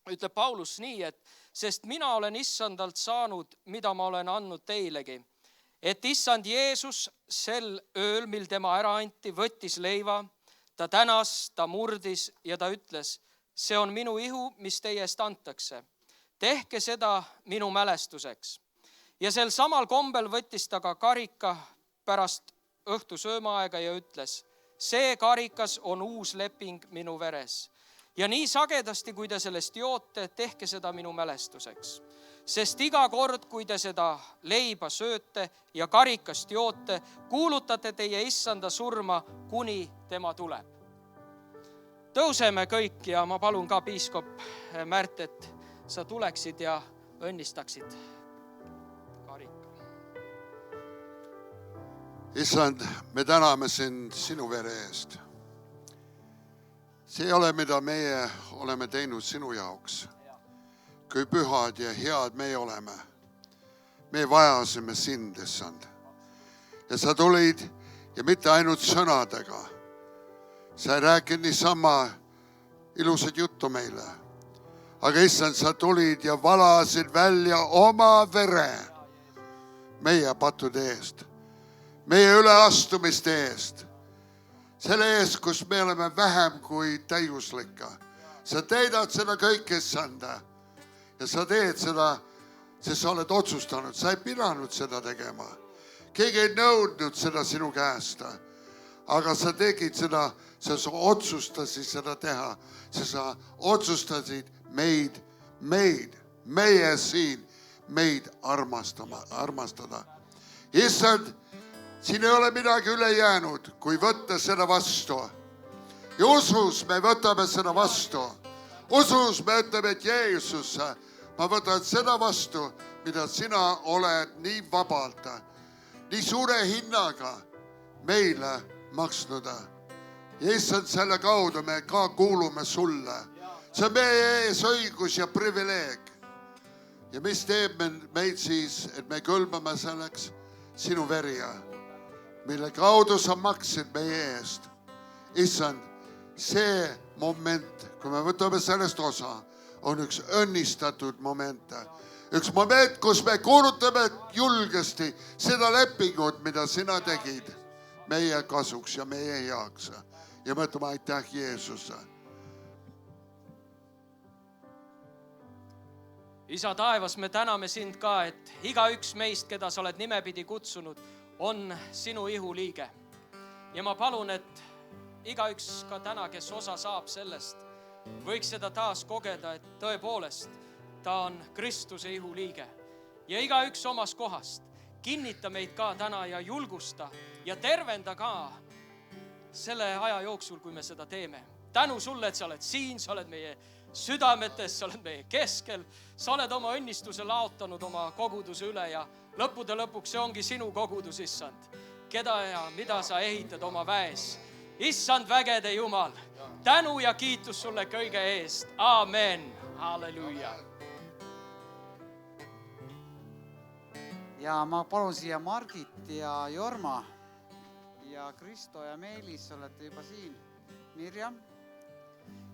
Ütleb Paulus nii, et sest mina olen issandalt saanud, mida ma olen andnud teilegi. Et issand Jeesus sel ööl, mil tema ära anti, võttis leiva, ta tänas, ta murdis ja ta ütles, see on minu ihu, mis teie eest antakse. Tehke seda minu mälestuseks. Ja sel samal kombel võttis ta ka karika pärast õhtu söömaaega ja ütles, see karikas on uus leping minu veres. Ja nii sagedasti, kui te sellest joote, tehke seda minu mälestuseks. Sest iga kord, kui te seda leiba sööte ja karikast joote, kuulutate teie issanda surma, kuni tema tuleb. Tõuseme kõik ja ma palun ka piiskop Märt, et sa tuleksid ja õnnistaksid karika. Issand, me täname sind sinu vere eest. See ei ole, mida meie oleme teinud sinu jaoks. Kui pühad ja head meie oleme. Me vajasime sind, issand. Ja sa tulid ja mitte ainult sõnadega. Sa ei rääkinud niisama ilusad juttu meile. Aga issand, sa tulid ja valasid välja oma vere meie pattude eest. Meie üleastumiste eest. Selle eest, kus me oleme vähem kui täiuslikka. Sa teedad seda kõik, issanda. Ja sa teed seda, sest sa oled otsustanud. Sa ei pidanud seda tegema. Keegi ei nõudnud seda sinu käest. Aga sa tegid seda, sa otsustasid seda teha. Sa otsustasid meie siin, meid armastada. Issand, siin ei ole midagi üle jäänud, kui võtta seda vastu. Ja usus me võtame seda vastu. Usus me ütleme, et Jeesus, ma võtan seda vastu, mida sina oled nii vabalt, nii suure hinnaga meile maksnud. Ja issand, selle kaudu me ka kuulume sulle. See on meie ees õigus ja privileeg. Ja mis teeb meid siis, et me kõlbame selleks sinu verja, mille kaudu sa maksid meie eest. Issand, see moment, kui me võtame sellest osa, on üks õnnistatud moment. Üks moment, kus me kuulutame julgesti seda lepingut, mida sina tegid meie kasuks ja meie heaks. Ja mõtleme, aitäh Jeesus. Isa taevas, me täname sind ka, et igaüks meist, keda sa oled nimepidi kutsunud, on sinu ihu liige. Ja ma palun, et igaüks ka täna, kes osa saab sellest, võiks seda taas kogeda, et tõepoolest ta on Kristuse ihu liige. Ja igaüks omas kohast kinnita meid ka täna ja julgusta ja tervenda ka selle aja jooksul, kui me seda teeme. Tänu sulle, et sa oled siin, sa oled meie südametes, sa oled meie keskel, sa oled oma õnnistuse laotanud oma koguduse üle ja lõppude lõpuks see ongi sinu kogudus, issand. Keda ja mida sa ehitad oma väes issand vägede Jumal, tänu ja kiitus sulle kõige eest. Aamen. Halleluuja. Ja ma palun siia Margit ja Jorma ja Kristo ja Meelis, olete juba siin. Mirjam.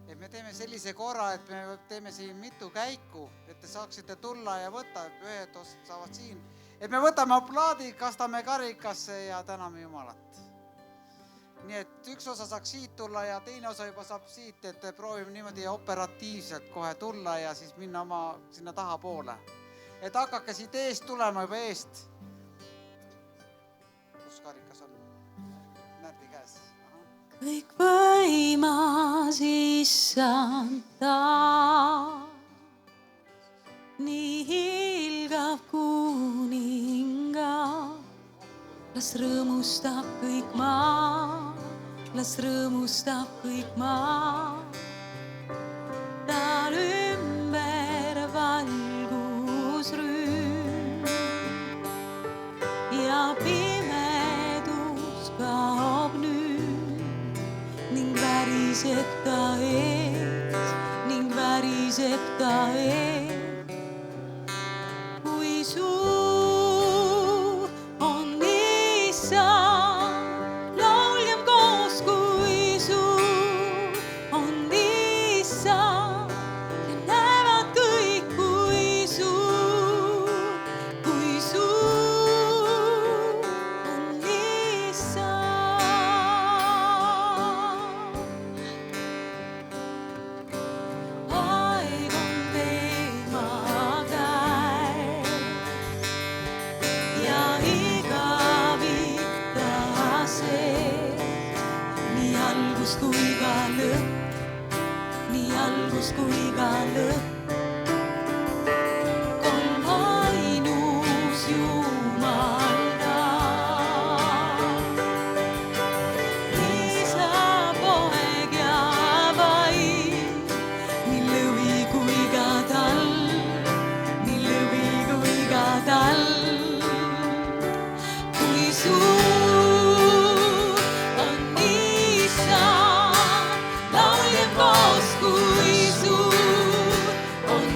Et me teeme sellise korra, et me teeme siin mitu käiku, et te saaksite tulla ja võtta, ühed saavad siin. Et me võtame aplaadid, kastame karikasse ja täname Jumalat. Nii et üks osa saaks siit tulla ja teine osa juba saab siit, et proovime niimoodi operatiivselt kohe tulla ja siis minna oma sinna taha poole. Et hakake siit eest tulema juba eest. Kus karikas on? Närdi käes. Kõik võimas issanda, nii hilgav kuninga. Las rõõmustab kõik maa, las rõõmustab kõik maa. Tal ümber valgusrüüm ja pimedus kaob nüüd ning väriseb ta ees, ning väriseb ta ees. Kui suur kui ka lõpp. Kolm ainus Jumalda. Isa, poeg ja vaid, nii lõvi kui ka talv, nii lõvi kui ka talv. Kui suur on Isa, lauljem koos, kui suur on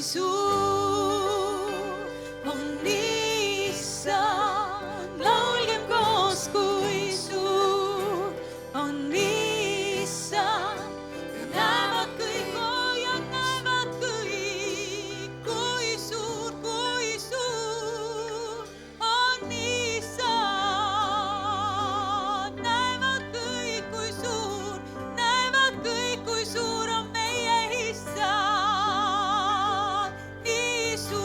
kui suur on issand, laulgem koos, kui suur on issand. Näevad kõik, hoiad näevad kõik, kui suur on issand. Näevad kõik, kui suur on meie issand. Nii suur,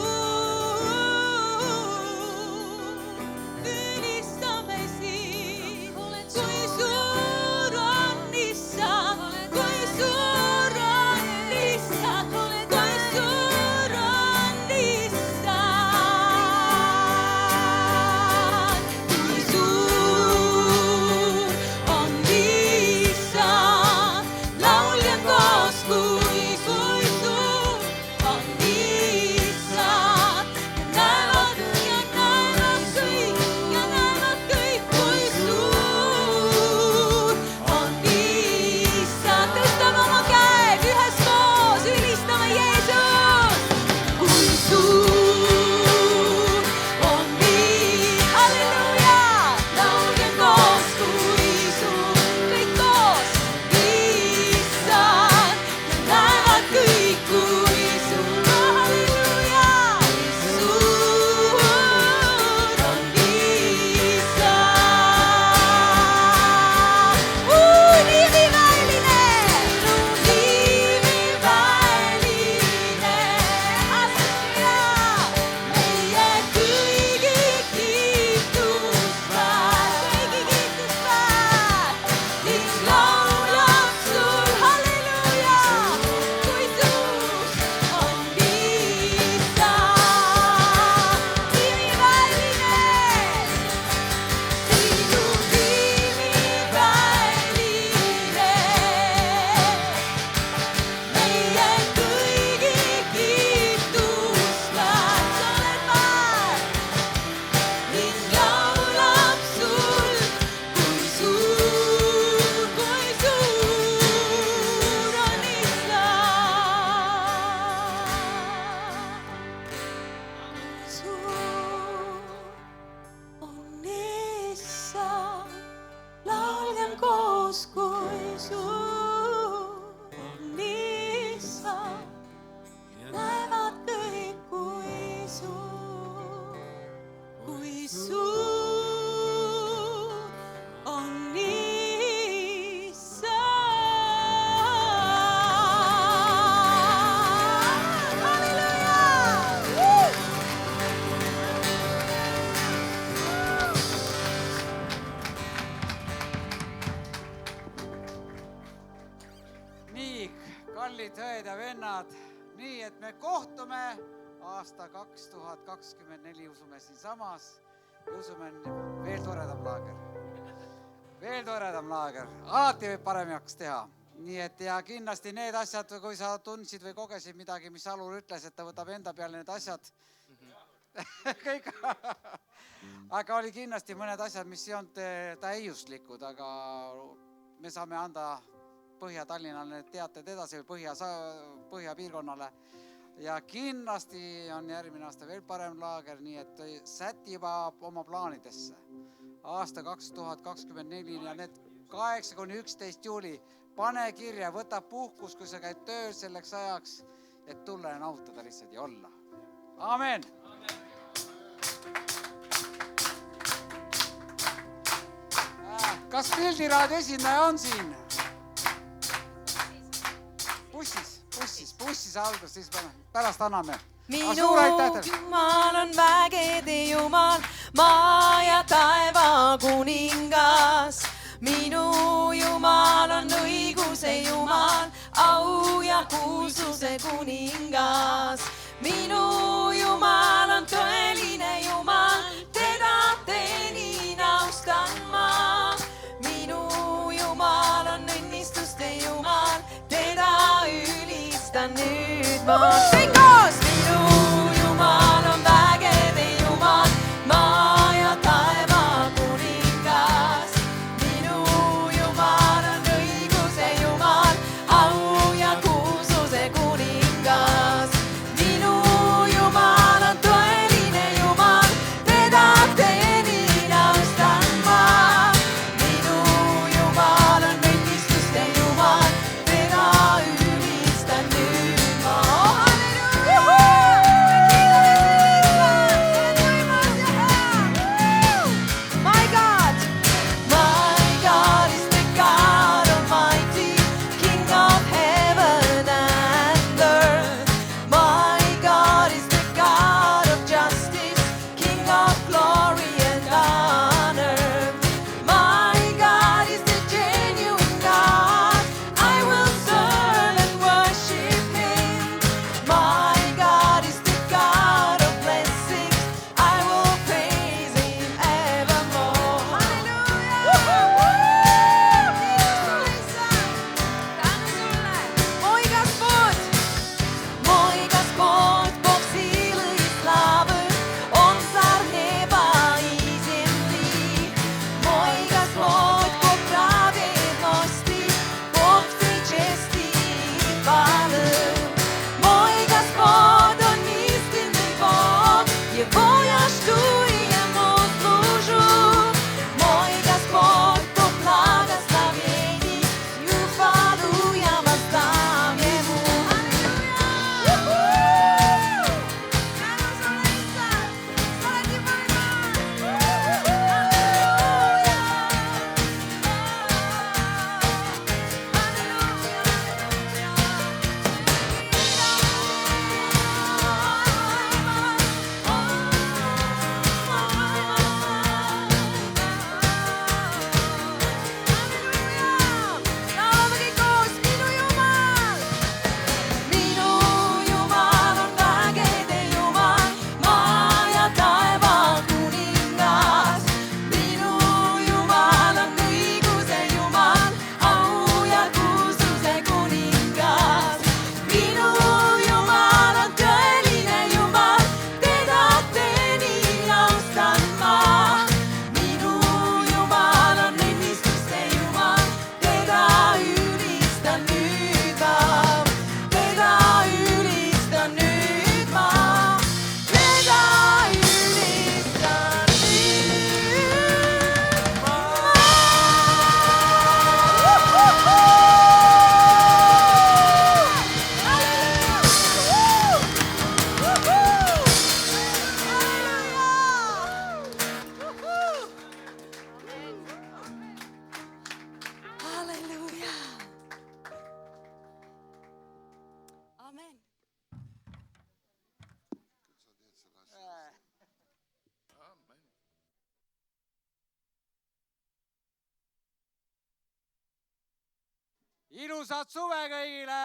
ülistame sind, kui suur on issand, kui suur on issand, kui suur on issand. Kui suur on issand, laulgem koos, kui suur on issand. Näevad kõik, kui suur on issand. Tõstame oma käed üheskoos, ülistame Jeesust. Kui suur on issand, halleluuja, laulgem koos, kui suur, kõik koos, issand. Näevad kõik, kui suur, halleluuja, suur on issand. Nimiväeline, halleluuja, meie kõigi kiitusväär, ning laulab sul, halleluuja, kui suur on issand. Nimiväeline, sinu nimiväeline, meie kõigi kiitusväär, sa oled väär, ning laulab sul, kui suur on issand. Suur on issand, laulgem koos, kui suur on issand. Näevad kõik, kui suur on issand. Halleluuja! nii, kallid õed ja vennad, nii et me kohtume aasta 2024, usume siinsamas ja usume veel toredam laager. Veel toredam laager, alati võib paremaks teha. Nii et ja kindlasti need asjad, kui sa tundsid või kogesid midagi, mis Alur ütles, et ta võtab enda peale need asjad, kõik. Aga oli kindlasti mõned asjad, mis ei olnud täiuslikud, aga me saame anda Põhja-Tallinnale need teated edasi Põhja-piirkonnale. Ja kindlasti on järgmine aasta veel parem laager, nii et säti juba oma plaanidesse. Aasta 2024 ja need 8-11 juuli, pane kirja, võta puhkus, kui sa käid tööl selleks ajaks, et tulla ja nautada lihtsalt ja olla. Amen! Kas Pildiraadio esindaja on siin? Bussis algus, siis pärast anname. Minu Jumal on vägede Jumal, maa ja taeva kuningas. Minu Jumal on õiguse Jumal, au ja kuulsuse kuningas. Minu Jumal on tõeline Jumal, teda teenin austan ma. Minu Jumal on õnnistuste Jumal, teda ülistan nüüd ma. Kõik koos! Minu Jumal on vägede Jumal, maa ja taeva kuningas. Minu Jumal on õiguse Jumal, au ja kuulsuse kuningas. Minu Amen. ilusat suve kõigile